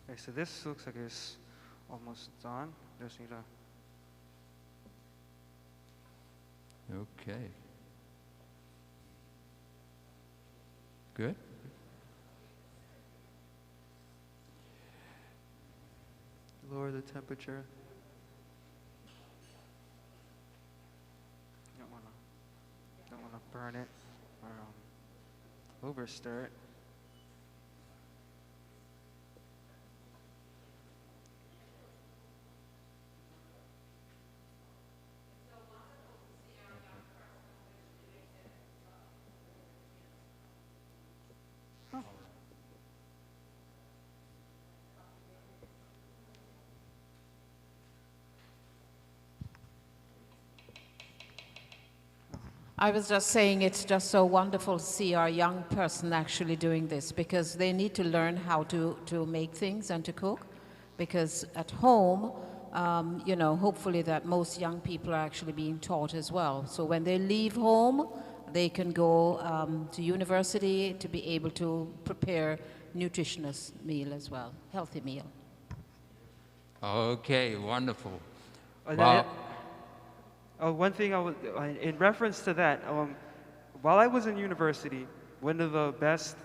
Okay, so this looks like it's almost done. Just need to. Okay. Good. Lower the temperature. Don't wanna burn it or over stir it. I was just saying it's just so wonderful to see our young person actually doing this, because they need to learn how to make things and to cook, because at home, hopefully that most young people are actually being taught as well. So when they leave home, they can go to university to be able to prepare nutritious meal as well, healthy meal. Okay, wonderful. Wow. One thing in reference to that, while I was in university, one of the best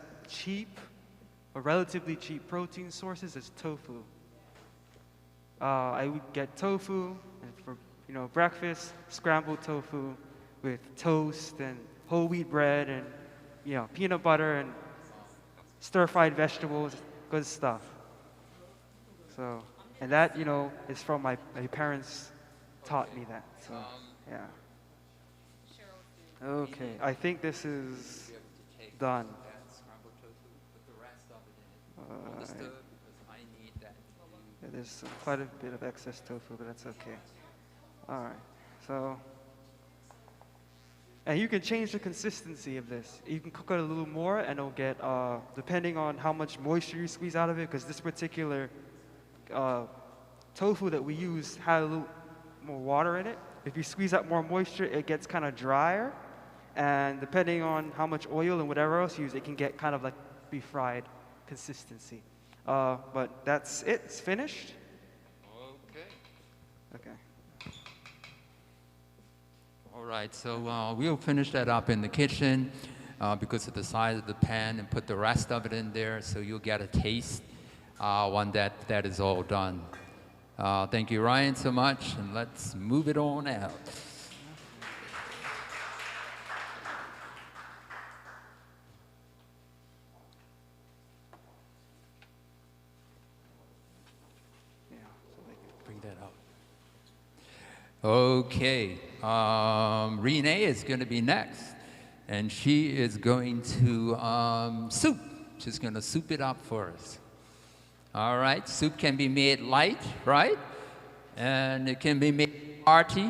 relatively cheap protein sources is tofu. I would get tofu for breakfast, scrambled tofu with toast and whole wheat bread and peanut butter and stir-fried vegetables, good stuff. So, and that is from my parents. Taught me that. So, yeah. Okay, I think this is done. Yeah, there's quite a bit of excess tofu, but that's okay. All right, so, and you can change the consistency of this. You can cook it a little more and it'll get, depending on how much moisture you squeeze out of it, because this particular tofu that we use had a little more water in it. If you squeeze out more moisture, it gets kind of drier. And depending on how much oil and whatever else you use, it can get kind of like refried consistency. But that's it, it's finished. Okay. Okay. All right, so we'll finish that up in the kitchen because of the size of the pan and put the rest of it in there so you'll get a taste when that is all done. Thank you, Ryan, so much, and let's move it on out. Bring that up. Okay, Renee is going to be next, and she is going to soup. She's going to soup it up for us. All right, soup can be made light, right? And it can be made hearty.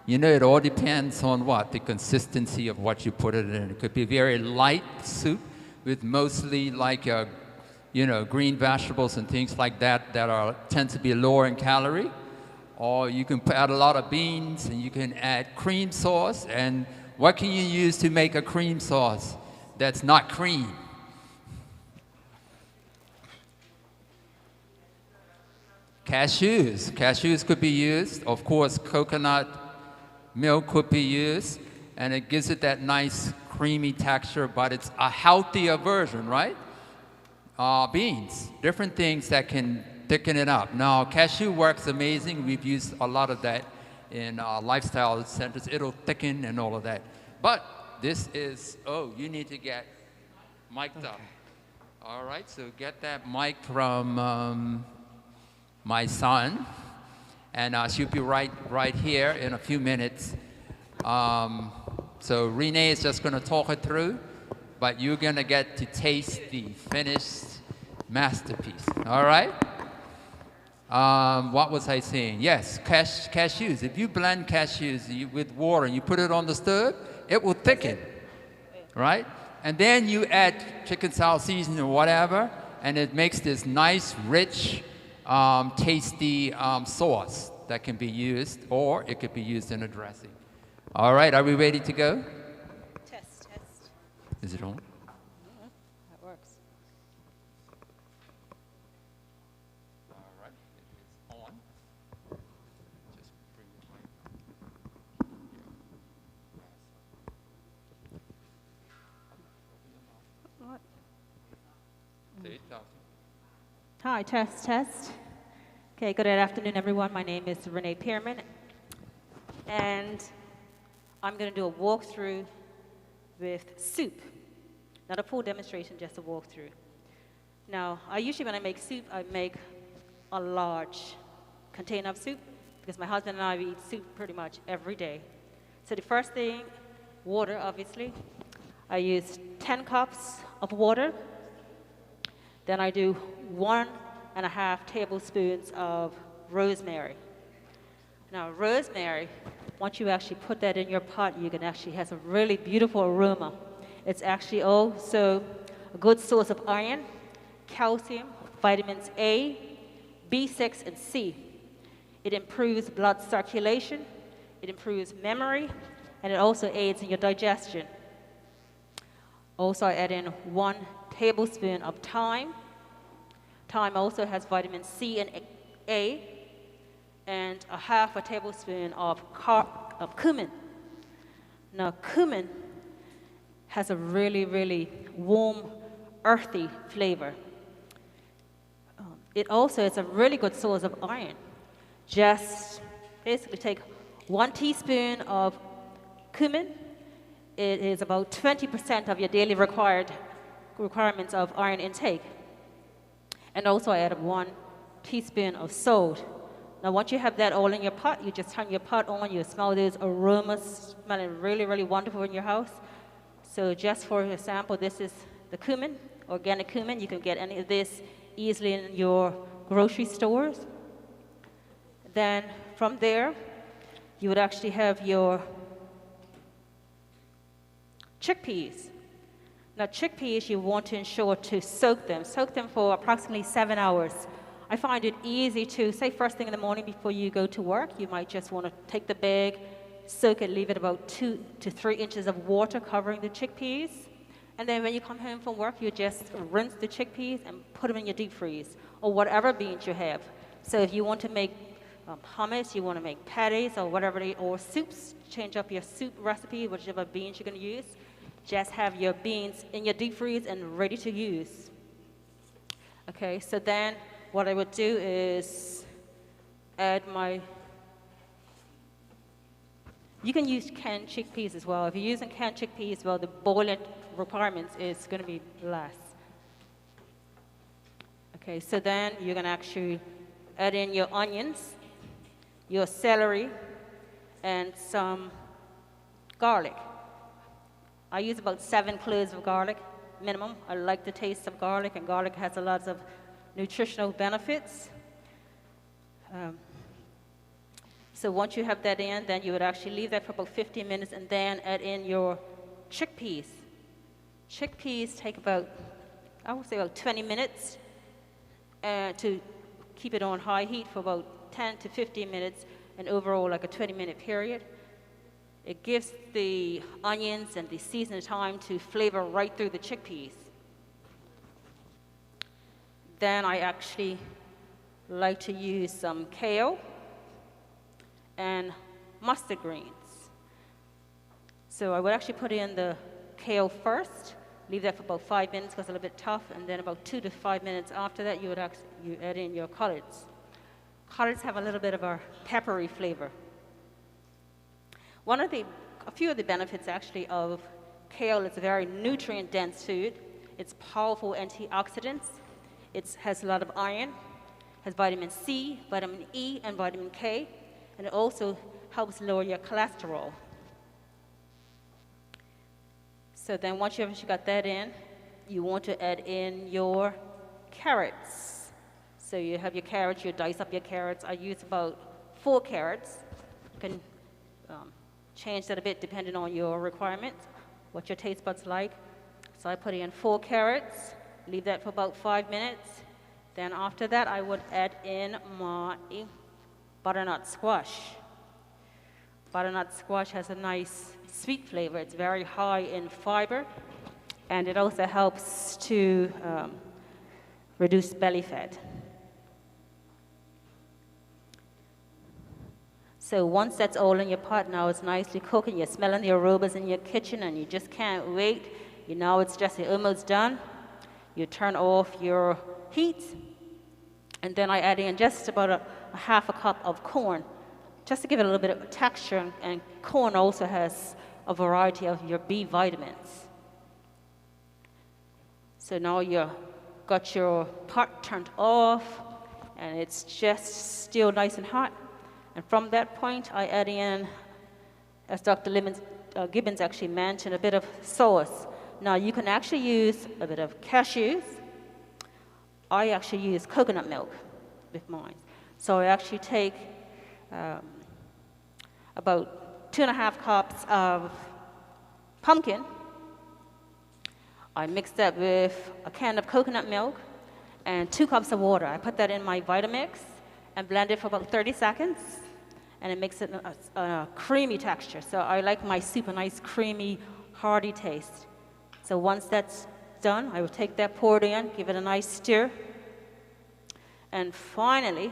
You know, it all depends on what? The consistency of what you put it in. It could be very light soup with mostly like, green vegetables and things like that tend to be lower in calorie. Or you can add a lot of beans and you can add cream sauce. And what can you use to make a cream sauce that's not cream? Cashews. Cashews could be used. Of course, coconut milk could be used. And it gives it that nice creamy texture, but it's a healthier version, right? Beans, different things that can thicken it up. Now, cashew works amazing. We've used a lot of that in lifestyle centers. It'll thicken and all of that. But this is, you need to get mic'd up. All right, so get that mic from my son, and she'll be right here in a few minutes. So Renee is just going to talk it through, but you're going to get to taste the finished masterpiece. All right? What was I saying? Yes, cashews. If you blend cashews with water and you put it on the stove, it will thicken, right? And then you add chicken salad seasoning or whatever, and it makes this nice, rich, tasty sauce that can be used, or it could be used in a dressing. All right, are we ready to go? Test. Is it on? That works. All right, it is on. Just bring it right. What? Say it, Tofu. Hi, test. Okay, good afternoon, everyone. My name is Renee Pearman, and I'm going to do a walkthrough with soup. Not a full demonstration, just a walkthrough. Now, when I make soup, I make a large container of soup because my husband and I eat soup pretty much every day. So the first thing, water, obviously. I use 10 cups of water. Then I do 1.5 tablespoons of rosemary. Now, rosemary, once you actually put that in your pot, you can actually has a really beautiful aroma. It's actually also a good source of iron, calcium, vitamins A, B6, and C. It improves blood circulation, it improves memory, and it also aids in your digestion. Also, I add in 1 tablespoon of thyme. Thyme also has vitamin C and A, and 1/2 tablespoon of cumin. Now, cumin has a really, really warm, earthy flavor. It also is a really good source of iron. Just basically take 1 teaspoon of cumin. It is about 20% of your daily requirements of iron intake. And also I add 1 teaspoon of salt. Now once you have that all in your pot, you just turn your pot on, you smell those aromas smelling really, really wonderful in your house. So just for example, this is the cumin, organic cumin. You can get any of this easily in your grocery stores. Then from there, you would actually have your chickpeas. Now, chickpeas, you want to ensure to soak them for approximately 7 hours. I find it easy to, say first thing in the morning before you go to work, you might just want to take the bag, soak it, leave it about 2 to 3 inches of water covering the chickpeas. And then when you come home from work, you just rinse the chickpeas and put them in your deep freeze, or whatever beans you have. So if you want to make hummus, you want to make patties, or whatever, or soups, change up your soup recipe, whichever beans you're going to use. Just have your beans in your deep freeze and ready to use. Okay, so then what I would do is add you can use canned chickpeas as well. If you're using canned chickpeas, well, the boiling requirements is going to be less. Okay, so then you're going to actually add in your onions, your celery, and some garlic. I use about 7 cloves of garlic minimum. I like the taste of garlic, and garlic has a lot of nutritional benefits. So once you have that in, then you would actually leave that for about 15 minutes and then add in your chickpeas. Chickpeas take about, I would say about 20 minutes to keep it on high heat for about 10 to 15 minutes, and overall like a 20-minute period. It gives the onions and the seasoning time to flavor right through the chickpeas. Then I actually like to use some kale and mustard greens. So I would actually put in the kale first, leave that for about 5 minutes because it's a little bit tough, and then about 2 to 5 minutes after that, you add in your collards. Collards have a little bit of a peppery flavor. A few of the benefits actually of kale, it's a very nutrient-dense food. It's powerful antioxidants. It has a lot of iron, has vitamin C, vitamin E, and vitamin K, and it also helps lower your cholesterol. So then once you've got that in, you want to add in your carrots. So you have your carrots, you dice up your carrots. I use about 4 carrots. You can change that a bit depending on your requirements, what your taste buds like. So I put in 4 carrots, leave that for about 5 minutes. Then after that, I would add in my butternut squash. Butternut squash has a nice sweet flavor. It's very high in fiber, and it also helps to reduce belly fat. So once that's all in your pot, now it's nicely cooking, you're smelling the aromas in your kitchen, and you just can't wait. You know it's just almost done. You turn off your heat, and then I add in just about a half a cup of corn, just to give it a little bit of texture, and corn also has a variety of your B vitamins. So now you've got your pot turned off, and it's just still nice and hot. And from that point, I add in, as Dr. Gibbons actually mentioned, a bit of sauce. Now, you can actually use a bit of cashews. I actually use coconut milk with mine. So I actually take about 2.5 cups of pumpkin. I mix that with a can of coconut milk and 2 cups of water. I put that in my Vitamix and blend it for about 30 seconds. And it makes it a creamy texture. So I like my soup a nice creamy, hearty taste. So once that's done, I will take that, pour it in, give it a nice stir. And finally,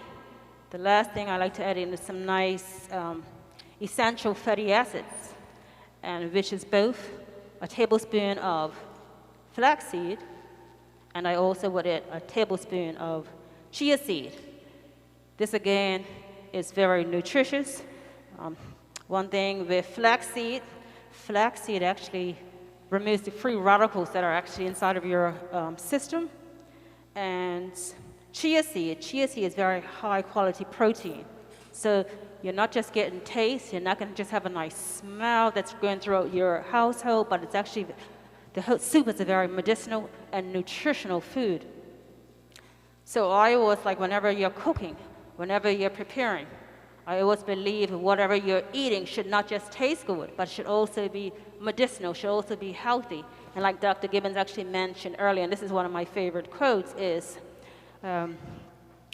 the last thing I like to add in is some nice essential fatty acids, and which is both a tablespoon of flaxseed, and I also would add a tablespoon of chia seed. This again is very nutritious. One thing with flaxseed actually removes the free radicals that are actually inside of your system. And chia seed is very high quality protein. So you're not just getting taste, you're not going to just have a nice smell that's going throughout your household, but it's actually, the soup is a very medicinal and nutritional food. So I always, like, whenever you're cooking, whenever you're preparing, I always believe whatever you're eating should not just taste good, but should also be medicinal, should also be healthy. And like Dr. Gibbons actually mentioned earlier, and this is one of my favorite quotes, is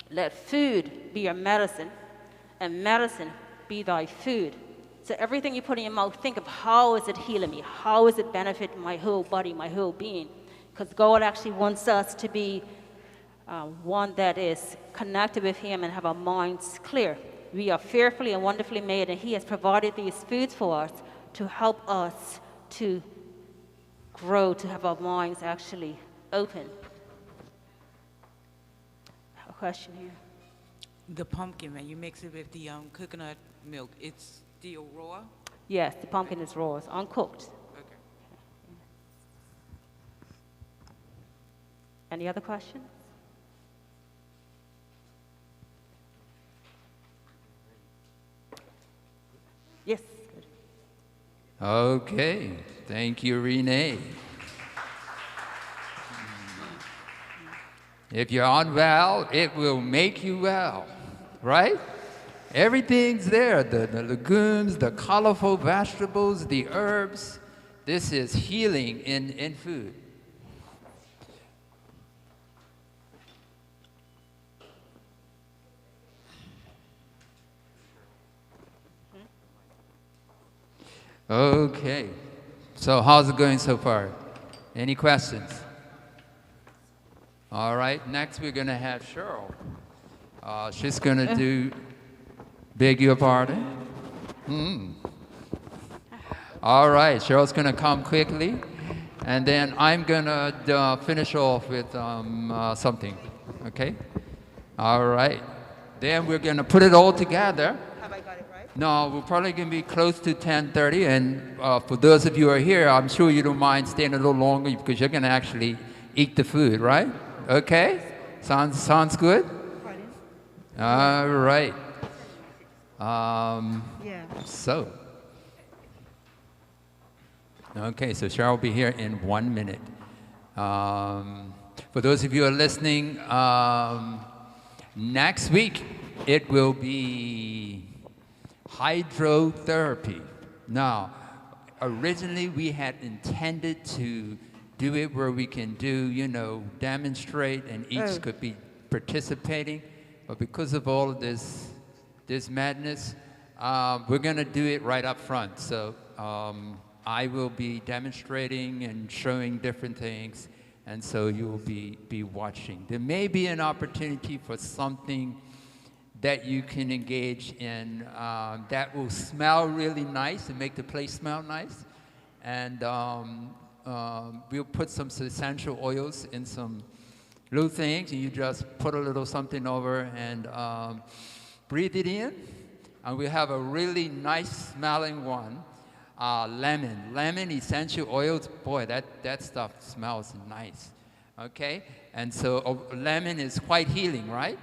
let food be your medicine, and medicine be thy food. So everything you put in your mouth, think of how is it healing me? How is it benefiting my whole body, my whole being? Because God actually wants us to be one that is connected with Him and have our minds clear. We are fearfully and wonderfully made, and He has provided these foods for us to help us to grow, to have our minds actually open. A question here. The pumpkin, when you mix it with the coconut milk, it's still raw? Yes, the pumpkin is raw, it's uncooked. Okay. Any other questions? Yes. Good. Okay, thank you, Renee. If you're unwell, it will make you well, right? Everything's there, the legumes, the colorful vegetables, the herbs. This is healing in food. Okay, so how's it going so far? Any questions? All right, next we're gonna have Cheryl. She's gonna do, beg your pardon? All right, Cheryl's gonna come quickly, and then I'm gonna finish off with something, okay? All right, then we're gonna put it all together. Have I got it right? No, we're probably going to be close to 10:30, and for those of you who are here, I'm sure you don't mind staying a little longer because you're going to actually eat the food, right? Okay? Sounds good? All right. So. Okay, so Cheryl will be here in 1 minute. For those of you who are listening, next week it will be hydrotherapy. Now, originally we had intended to do it where we can do, demonstrate and each could be participating. But because of all of this madness, we're going to do it right up front. So I will be demonstrating and showing different things, and so you will be watching. There may be an opportunity for something that you can engage in that will smell really nice and make the place smell nice. And we'll put some essential oils in some little things, and you just put a little something over and breathe it in. And we have a really nice smelling one, lemon essential oils. Boy, that stuff smells nice, okay? And so lemon is quite healing, right?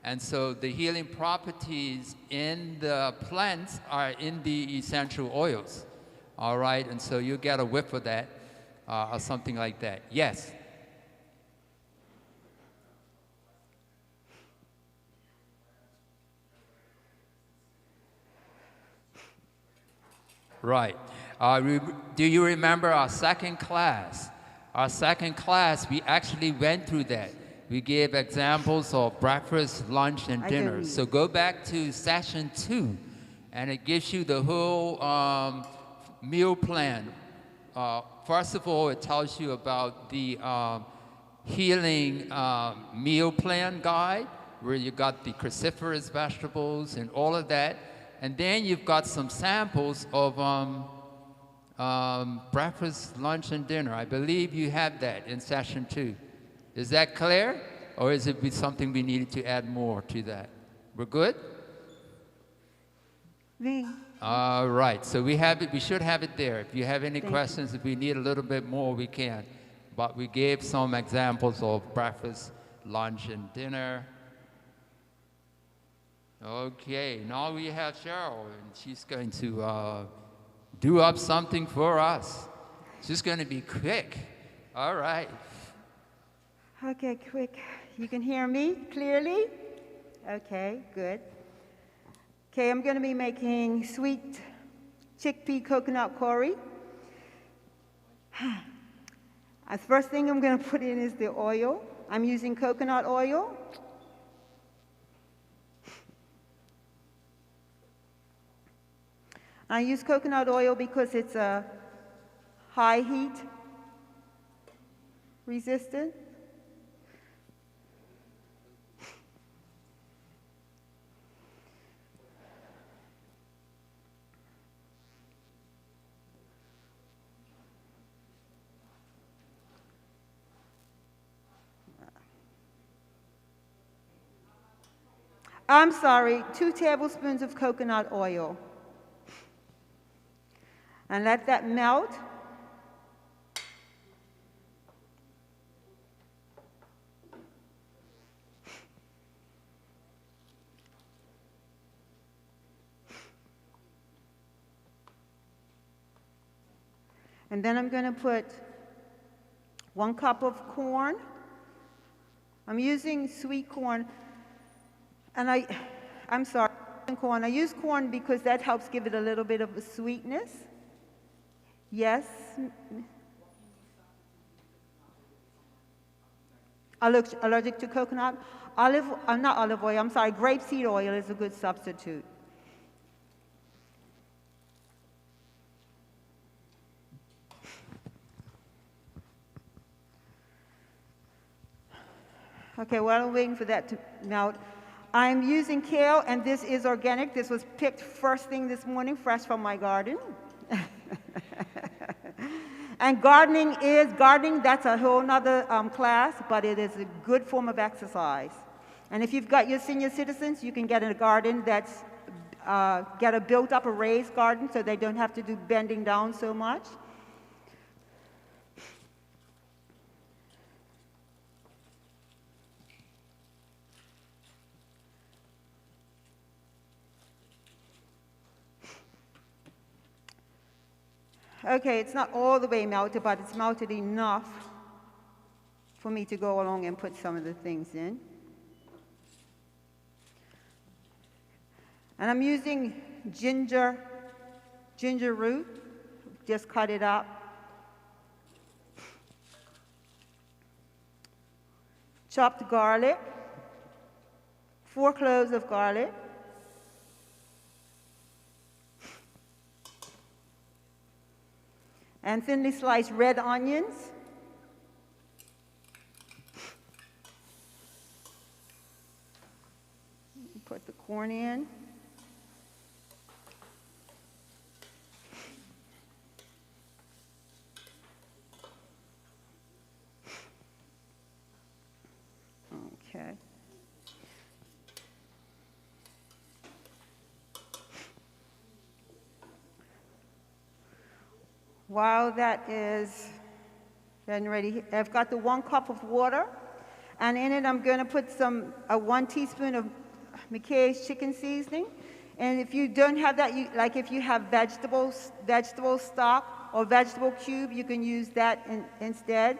And so the healing properties in the plants are in the essential oils, all right? And so you get a whiff of that or something like that. Yes? Right. Do you remember our second class? Our second class, we actually went through that. We gave examples of breakfast, lunch, and dinner. So go back to session 2, and it gives you the whole meal plan. First of all, it tells you about the healing meal plan guide, where you got the cruciferous vegetables and all of that. And then you've got some samples of breakfast, lunch, and dinner. I believe you have that in session 2. Is that clear? Or is it something we needed to add more to that? We're good? All right, so we have it. We should have it there. If you have any questions, if we need a little bit more, we can. But we gave some examples of breakfast, lunch, and dinner. Okay, now we have Cheryl, and she's going to do up something for us. She's going to be quick. All right. Okay, quick. You can hear me clearly? Okay, good. Okay, I'm going to be making sweet chickpea coconut curry. The first thing I'm going to put in is the oil. I'm using coconut oil. I use coconut oil because it's a high heat resistant. I'm sorry, 2 tablespoons of coconut oil. And let that melt. And then I'm going to put 1 cup of corn. I'm using sweet corn. And I'm sorry, corn. I use corn because that helps give it a little bit of a sweetness. Yes? Allergic to coconut? Not olive oil, I'm sorry, grapeseed oil is a good substitute. Okay, while I'm waiting for that to melt, I'm using kale, and this is organic. This was picked first thing this morning, fresh from my garden. And gardening, that's a whole nother class, but it is a good form of exercise. And if you've got your senior citizens, you can get a garden that's, built up a raised garden so they don't have to do bending down so much. Okay, it's not all the way melted, but it's melted enough for me to go along and put some of the things in. And I'm using ginger root, just cut it up. Chopped garlic, 4 cloves of garlic. And thinly sliced red onions. Put the corn in. Okay. While that is getting ready, I've got the 1 cup of water, and in it I'm going to put 1 teaspoon of McKay's chicken seasoning. And if you don't have that, like if you have vegetable stock or vegetable cube, you can use that instead.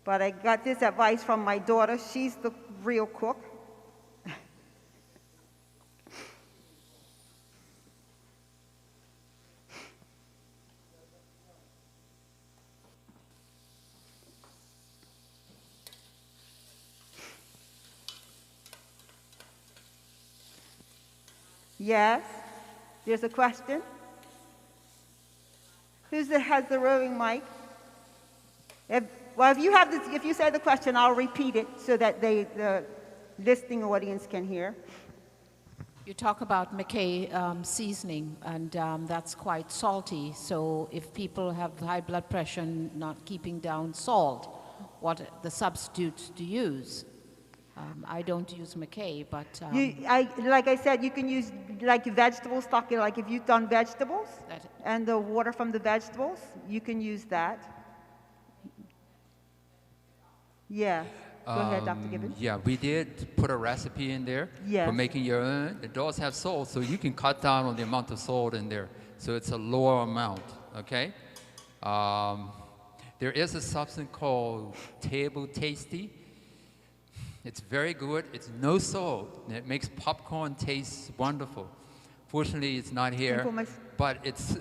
But I got this advice from my daughter. She's the real cook. Yes, there's a question. Has the roving mic? If you say the question, I'll repeat it so that the listening audience can hear. You talk about McKay seasoning, and that's quite salty. So if people have high blood pressure and not keeping down salt, what the substitutes to use? I don't use McKay, but... like I said, you can use like vegetable stock, like if you've done vegetables and the water from the vegetables, you can use that. Yeah. Go ahead, Dr. Gibbons. Yeah, we did put a recipe in there for making your own. It does have salt, so you can cut down on the amount of salt in there. So it's a lower amount, okay? There is a substance called Table Tasty. It's very good. It's no salt, and it makes popcorn taste wonderful. Fortunately, it's not here, but it's...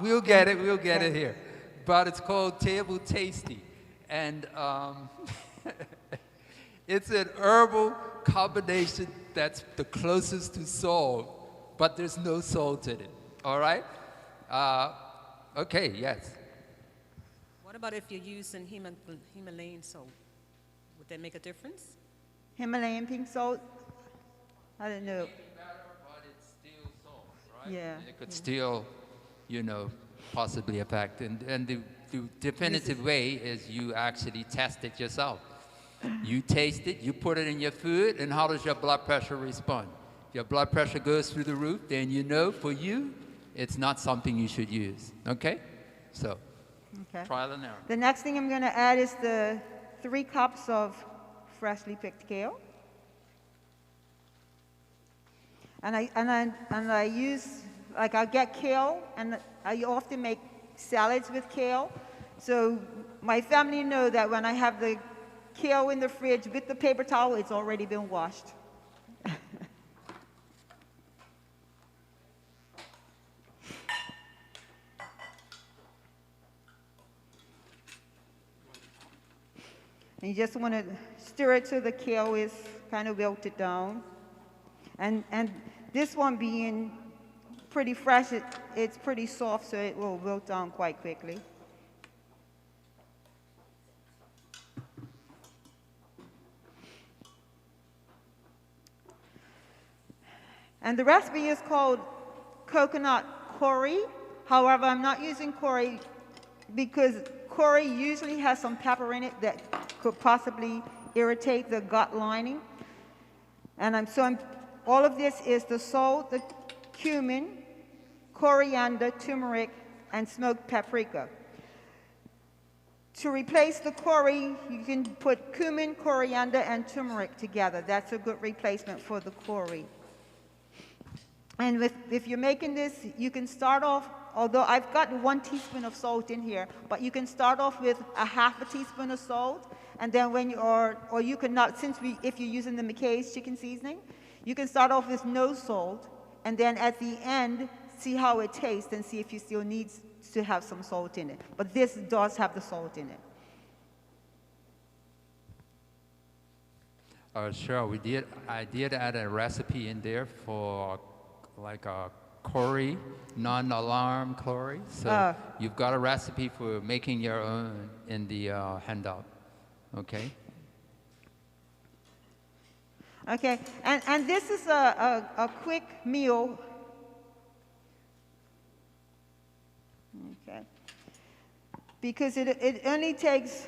we'll get it here. But it's called Table Tasty. And it's an herbal combination that's the closest to salt, but there's no salt in it, all right? Okay, yes. What about if you're using Himalayan salt? Would that make a difference? Himalayan pink salt? I don't know. But it's still salt, right? Yeah. And it could still, you know, possibly affect. And the definitive way is you actually test it yourself. You taste it, you put it in your food, and how does your blood pressure respond? If your blood pressure goes through the roof, then you know for you, it's not something you should use, okay? So, trial and error. The next thing I'm going to add is the 3 cups of freshly picked kale. And I use, like I'll get kale, and I often make salads with kale. So my family know that when I have the kale in the fridge with the paper towel, it's already been washed. And you just want to stir it till the kale is kind of wilted down. And this one being pretty fresh, it's pretty soft, so it will wilt down quite quickly. And the recipe is called coconut curry. However, I'm not using curry because curry usually has some pepper in it that could possibly irritate the gut lining. And all of this is the salt, the cumin, coriander, turmeric, and smoked paprika. To replace the curry, you can put cumin, coriander, and turmeric together. That's a good replacement for the curry. And if you're making this, you can start off, although I've got 1 teaspoon of salt in here, but you can start off with a ½ teaspoon of salt, and then when you or you can not, if you're using the McKay's chicken seasoning, you can start off with no salt, and then at the end, see how it tastes and see if you still need to have some salt in it. But this does have the salt in it. Sure, I did add a recipe in there for like a curry, non-alarm curry. So you've got a recipe for making your own in the handout, okay? Okay, and this is a quick meal. Okay, because it only takes,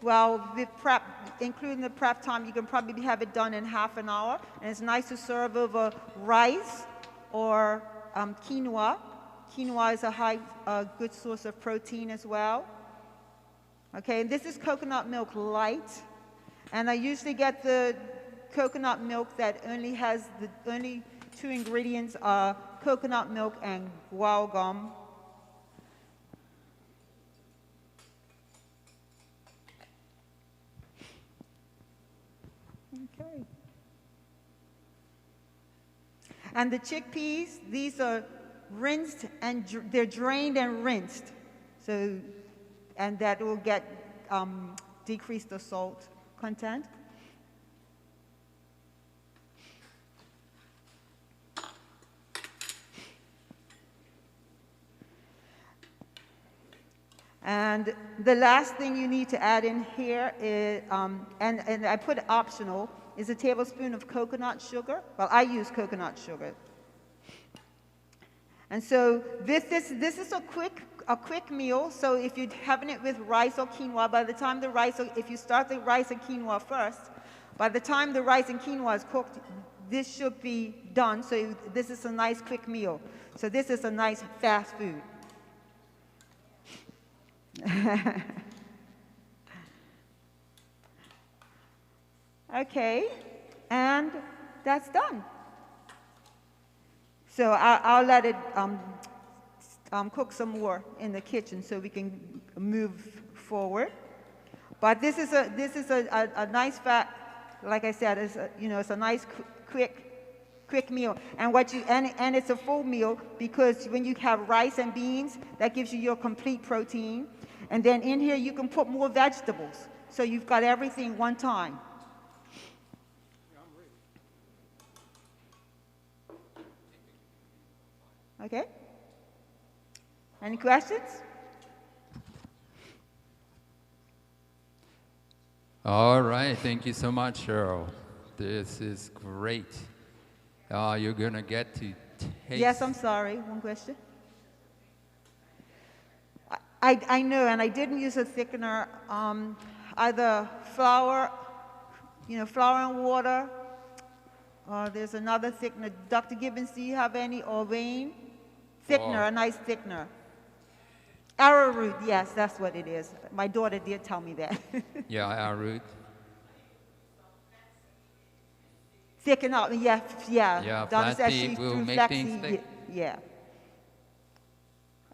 well, with prep, including the prep time, you can probably have it done in ½ an hour, and it's nice to serve over rice or quinoa. Quinoa is a good source of protein as well. Okay, and this is coconut milk light, and I usually get the coconut milk that only has the only 2 ingredients are coconut milk and guar gum. Okay. And the chickpeas, these are rinsed and they're drained and rinsed. So, and that will decrease the salt content. And the last thing you need to add in here is, and I put optional, is a tablespoon of coconut sugar. Well, I use coconut sugar. And so this is a quick meal. So if you're having it with rice or quinoa, by the time if you start the rice and quinoa first, by the time the rice and quinoa is cooked, this should be done. So this is a nice quick meal. So this is a nice fast food. Okay, and that's done. So I'll let it cook some more in the kitchen so we can move forward. But this is a nice fat, like I said, it's a nice quick meal. And and it's a full meal because when you have rice and beans, that gives you your complete protein. And then in here you can put more vegetables. So you've got everything one time. Okay? Any questions? All right, thank you so much, Cheryl. This is great. You're gonna get to taste. Yes, I'm sorry, one question. I know, and I didn't use a thickener, either flour, flour and water, or there's another thickener. Dr. Gibbons, do you have any, or Wayne? Thickener, a nice thickener. Arrowroot, yes, that's what it is. My daughter did tell me that. Yeah, arrowroot. Thicken up, yeah. Yeah, Donna flat said beef she will threw make flaxseed, things thick. yeah.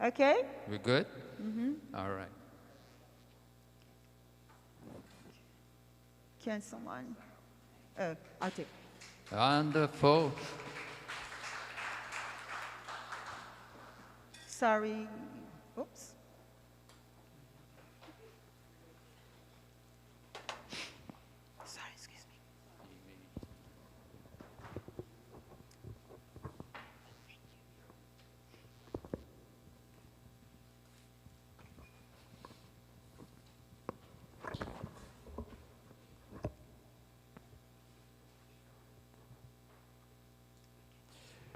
Okay? We're good? Mm-hmm. All right. Can someone? Oh, I'll take. Wonderful. Sorry. Oops. Sorry, excuse me.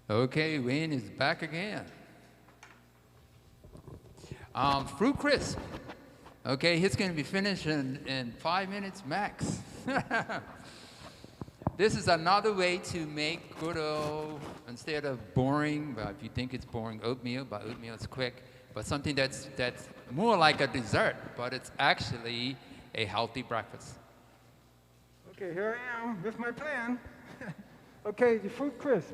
Okay, Wayne is back again. Fruit crisp. Okay, he's going to be finished in 5 minutes max. This is another way to make good old, instead of boring, well, if you think it's boring, oatmeal, but oatmeal is quick, but something that's more like a dessert, but it's actually a healthy breakfast. Okay, here I am with my plan. Okay, the fruit crisp.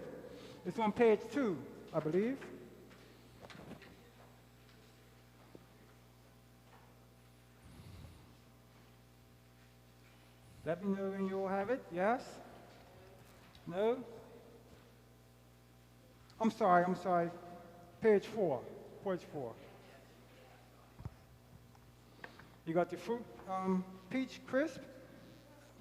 It's on page 2, I believe. Let me know when you all have it. Yes? No? I'm sorry. Page 4. Page 4. You got the fruit peach crisp,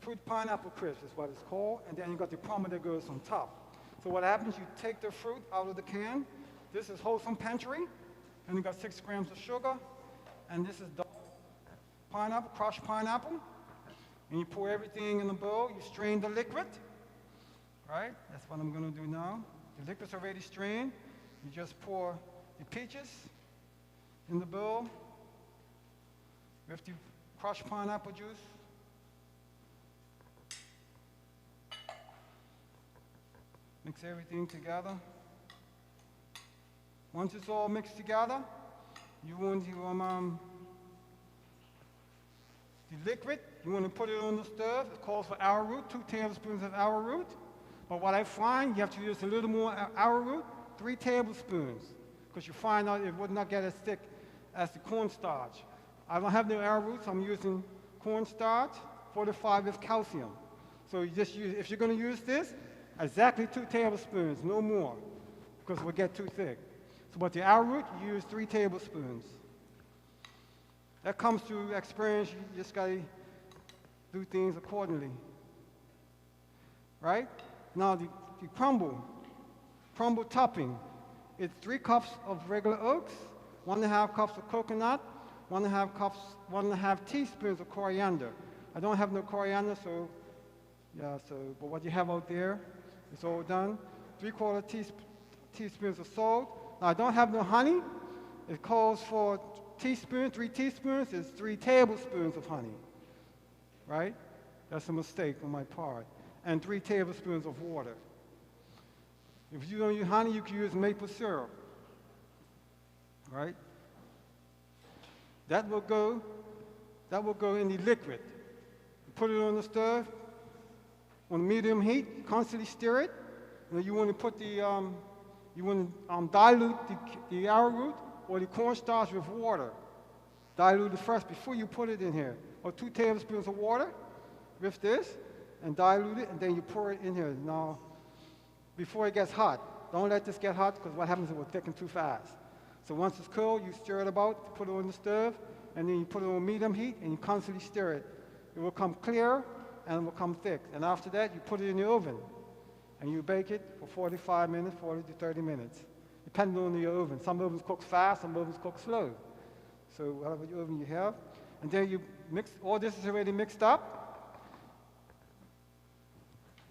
fruit pineapple crisp is what it's called, and then you got the crumble that goes on top. So what happens, you take the fruit out of the can. This is Wholesome Pantry, and you got 6 grams of sugar, and this is pineapple, crushed pineapple. And you pour everything in the bowl, you strain the liquid, right? That's what I'm gonna do now. The liquid's already strained. You just pour the peaches in the bowl with the crushed pineapple juice. Mix everything together. Once it's all mixed together, you want the liquid, you want to put it on the stove. It calls for arrowroot, 2 tablespoons of arrowroot. But what I find, you have to use a little more arrowroot, 3 tablespoons, because you find out it would not get as thick as the cornstarch. I don't have no arrowroot, so I'm using cornstarch, fortified with calcium. So you just use, if you're going to use this, exactly 2 tablespoons, no more, because it will get too thick. So, but the arrowroot, you use 3 tablespoons. That comes through experience. You just got to do things accordingly. Right? Now, the crumble topping. It's 3 cups of regular oats, 1.5 cups of coconut, 1.5 teaspoons of coriander. I don't have no coriander, so, yeah, but what you have out there, it's all done. 3/4 teaspoons of salt. Now, I don't have no honey. It calls for 3 teaspoons is 3 tablespoons of honey, right? That's a mistake on my part. And 3 tablespoons of water. If you don't use honey, you can use maple syrup, right? That will go in the liquid. Put it on the stove, on medium heat, constantly stir it. And you want to put dilute the arrowroot or the cornstarch with water. Dilute it first before you put it in here. or 2 tablespoons of water with this and dilute it, and then you pour it in here. Now, before it gets hot, don't let this get hot because what happens is it will thicken too fast. So once it's cold, you stir it about, put it on the stove, and then you put it on medium heat and you constantly stir it. It will come clear and it will come thick. And after that, you put it in the oven and you bake it for 45 minutes, 40 to 30 minutes, depending on your oven. Some ovens cook fast, some ovens cook slow. So whatever your oven you have. And then you mix, all this is already mixed up.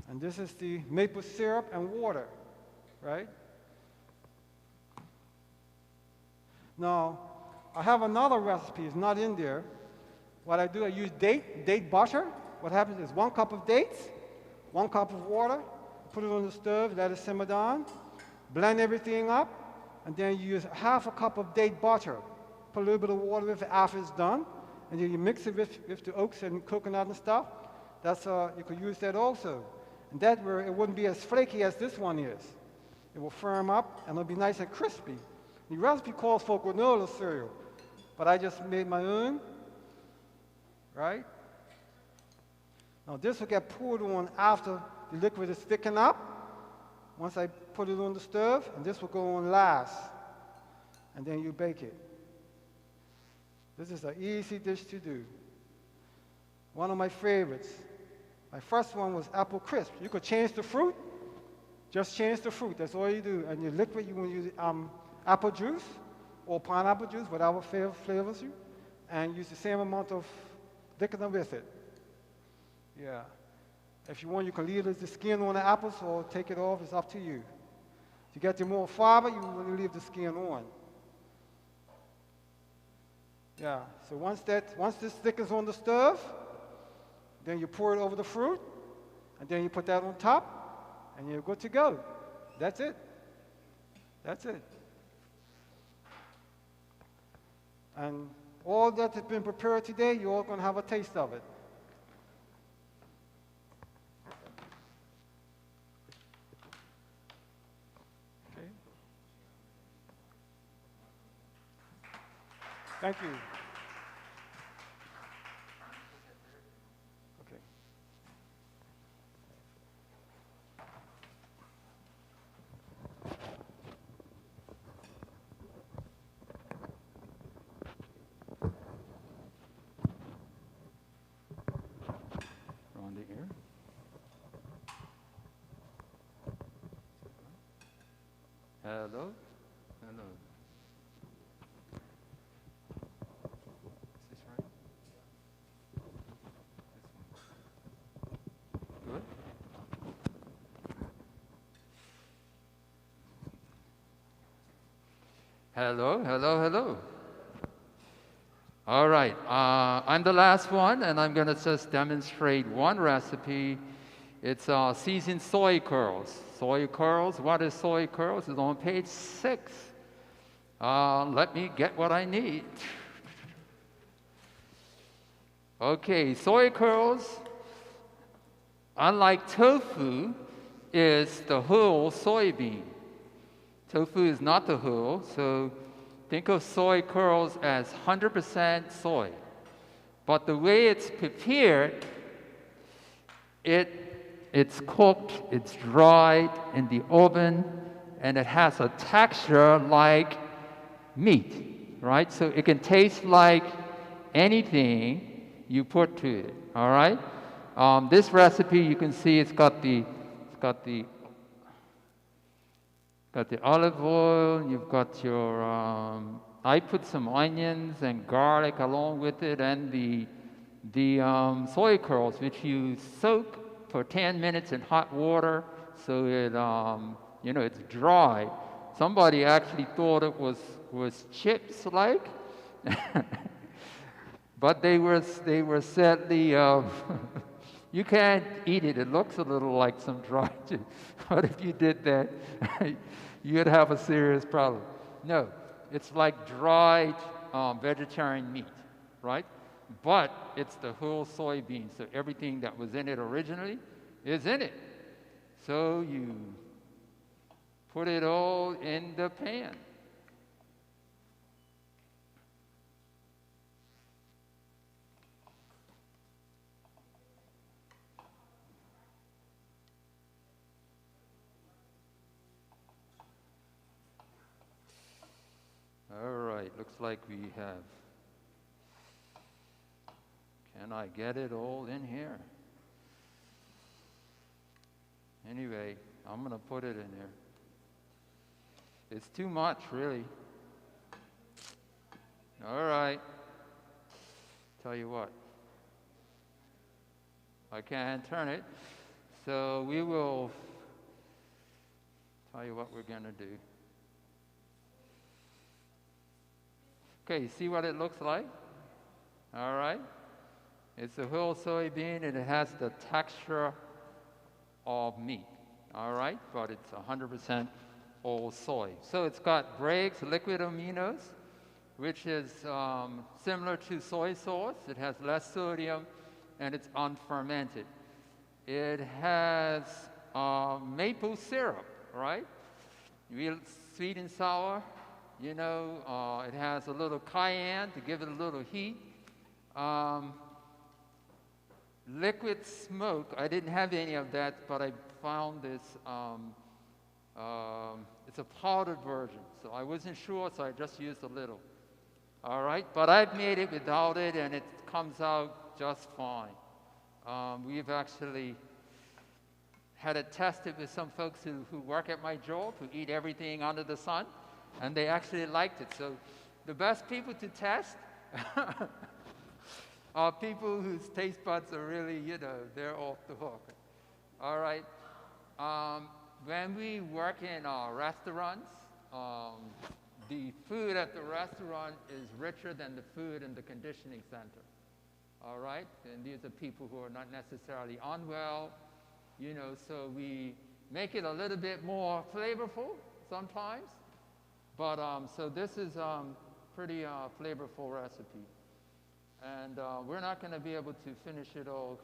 And this is the maple syrup and water, right? Now, I have another recipe, it's not in there. What I do, I use date butter. What happens is 1 cup of dates, 1 cup of water, put it on the stove, let it simmer down, blend everything up, and then you use ½ a cup of date butter. Put a little bit of water with it after it's done, and then you mix it with the oats and coconut and stuff. That's, you could use that also. And that way it wouldn't be as flaky as this one is. It will firm up, and it'll be nice and crispy. The recipe calls for granola cereal, but I just made my own, right? Now this will get poured on after the liquid is thickened up. Once I put it on the stove, and this will go on last, and then you bake it. This is an easy dish to do. One of my favorites. My first one was apple crisp. You could change the fruit, just change the fruit, that's all you do. And your liquid, you want to use apple juice or pineapple juice, whatever flavors you, and use the same amount of thickener with it. Yeah. If you want, you can leave the skin on the apples or take it off, it's up to you. To get the more fiber, you want to leave the skin on. Yeah, so once this thickens on the stove, then you pour it over the fruit, and then you put that on top, and you're good to go. That's it. That's it. And all that has been prepared today, you're all going to have a taste of it. Okay. Thank you. Okay. On the air. Hello? Hello. Is this right? This one. Good? Hello, hello, hello. All right, I'm the last one, and I'm going to just demonstrate one recipe. It's seasoned soy curls. Soy curls, what is soy curls? It's on page 6. Let me get what I need. Okay, soy curls, unlike tofu, is the whole soybean. Tofu is not the whole, so think of soy curls as 100% soy. But the way it's prepared, it's cooked, it's dried in the oven, and it has a texture like meat, right? So it can taste like anything you put to it, all right? This recipe, you can see it's got the olive oil, you've got your, I put some onions and garlic along with it, and the soy curls, which you soak for 10 minutes in hot water so it, it's dry. Somebody actually thought it was chips like, but they were sadly, you can't eat it. It looks a little like some dry chips, but if you did that, you'd have a serious problem. No, it's like dried vegetarian meat, right? But it's the whole soybean, so everything that was in it originally is in it. So you put it all in the pan. right, looks like we have. Can I get it all in here? Anyway, I'm going to put it in here. It's too much, really. All right. Tell you what. I can't turn it. So we will tell you what we're going to do. Okay, see what it looks like? All right. It's a whole soybean, and it has the texture of meat. All right, but it's 100% all soy. So it's got Bragg's liquid aminos, which is similar to soy sauce. It has less sodium, and it's unfermented. It has maple syrup, right? Real sweet and sour. You know, it has a little cayenne to give it a little heat. Liquid smoke, I didn't have any of that, but I found this, it's a powdered version. So I wasn't sure, so I just used a little. All right, but I've made it without it, and it comes out just fine. We've actually had it tested with some folks who work at my job, who eat everything under the sun, and they actually liked it. So the best people to test are people whose taste buds are really, you know, they're off the hook. All right. When we work in restaurants, the food at the restaurant is richer than the food in the conditioning center. All right? And these are people who are not necessarily unwell, you know, so we make it a little bit more flavorful sometimes. But so this is pretty flavorful recipe. And we're not going to be able to finish it all.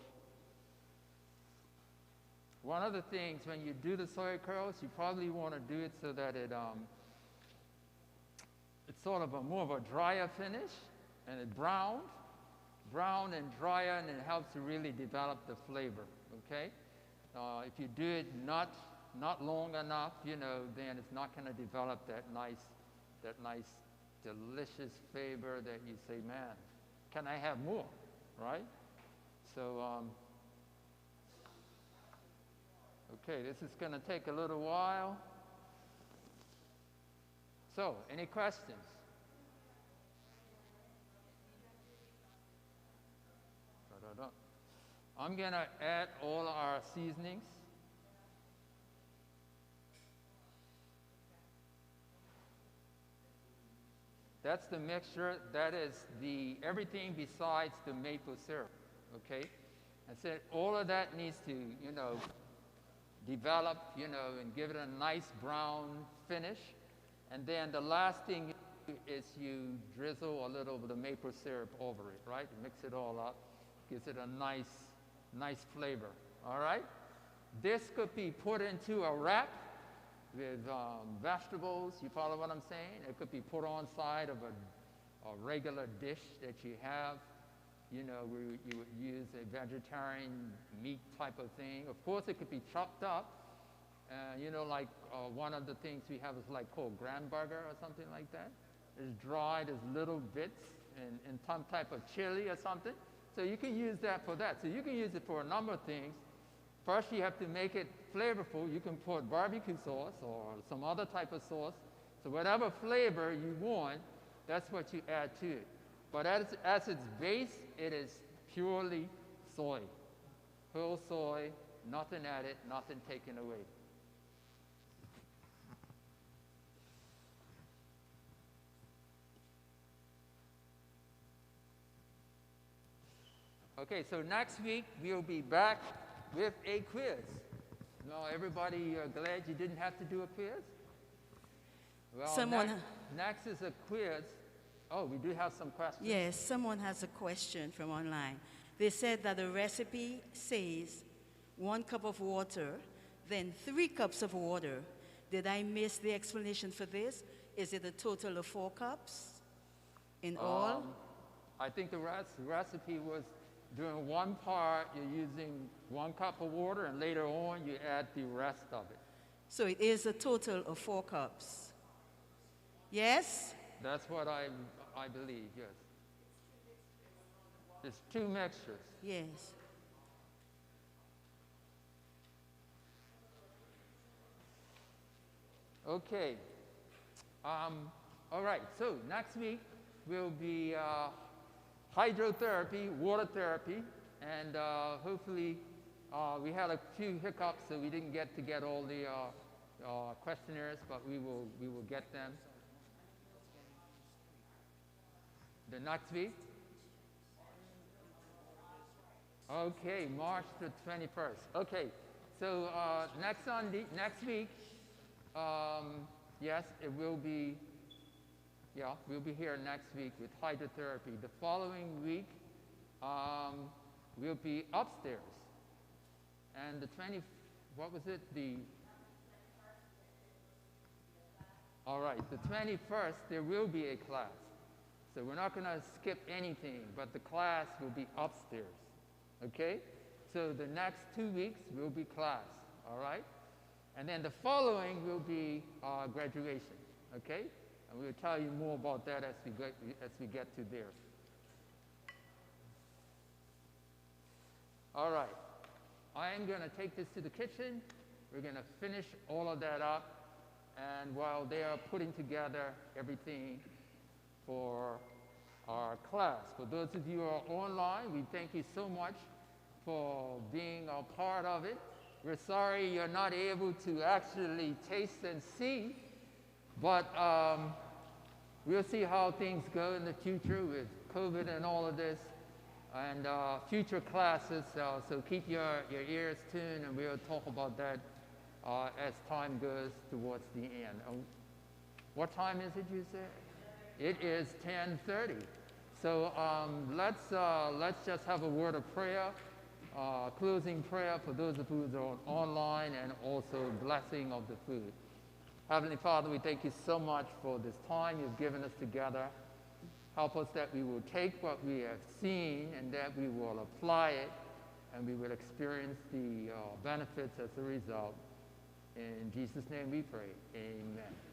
One of the things, when you do the soy curls, you probably want to do it so that it's sort of more of a drier finish, and it brown and drier, and it helps to really develop the flavor, okay? If you do it not long enough, you know, then it's not going to develop that nice, delicious flavor that you say, man, can I have more, right? So, okay, this is going to take a little while. So, any questions? I'm going to add all our seasonings. That's the mixture. That is everything besides the maple syrup, okay? I said all of that needs to, you know, develop, you know, and give it a nice brown finish. And then the last thing is you drizzle a little of the maple syrup over it, right? Mix it all up, gives it a nice flavor, all right? This could be put into a wrap with vegetables. You follow what I'm saying? It could be put on side of a regular dish that you have, you know, where you would use a vegetarian meat type of thing. Of course, it could be chopped up. You know, like one of the things we have is like called grand burger or something like that. It's dried as little bits in some type of chili or something. So you can use that for that. So you can use it for a number of things. First, you have to make it flavorful. You can put barbecue sauce or some other type of sauce. So whatever flavor you want, that's what you add to it. But as its base, it is purely soy. Whole soy, nothing added, nothing taken away. Okay, so next week we'll be back with a quiz. Now, everybody glad you didn't have to do a quiz? Well, next is a quiz. Oh, we do have some questions. Yes, someone has a question from online. They said that the recipe says 1 cup of water, then 3 cups of water. Did I miss the explanation for this? Is it a total of 4 cups in all? I think the recipe was during one part, you're using 1 cup of water, and later on, you add the rest of it. So it is a total of 4 cups. Yes? That's what I believe, yes. It's 2 mixtures. Yes. Okay. All right, so next week will be hydrotherapy, water therapy, and hopefully we had a few hiccups, so we didn't get all the questionnaires, but we will get them. The next week? Okay, March the 21st. Okay, so next week, yes, it will be, yeah, we'll be here next week with hydrotherapy. The following week, we'll be upstairs. And the what was it? All right, the 21st, there will be a class. So we're not going to skip anything, but the class will be upstairs. Okay? So the next 2 weeks will be class. All right? And then the following will be graduation. Okay? And we'll tell you more about that as we get to there. All right. I am going to take this to the kitchen. We're going to finish all of that up. And while they are putting together everything for our class. For those of you who are online, we thank you so much for being a part of it. We're sorry you're not able to actually taste and see, but we'll see how things go in the future with COVID and all of this, and future classes. So keep your ears tuned, and we'll talk about that as time goes towards the end. What time is it, you said? It is 10:30. So let's just have a word of prayer, closing prayer for those of you who are online, and also blessing of the food. Heavenly Father, we thank you so much for this time you've given us together. Help us that we will take what we have seen and that we will apply it, and we will experience the benefits as a result. In Jesus' name we pray. Amen.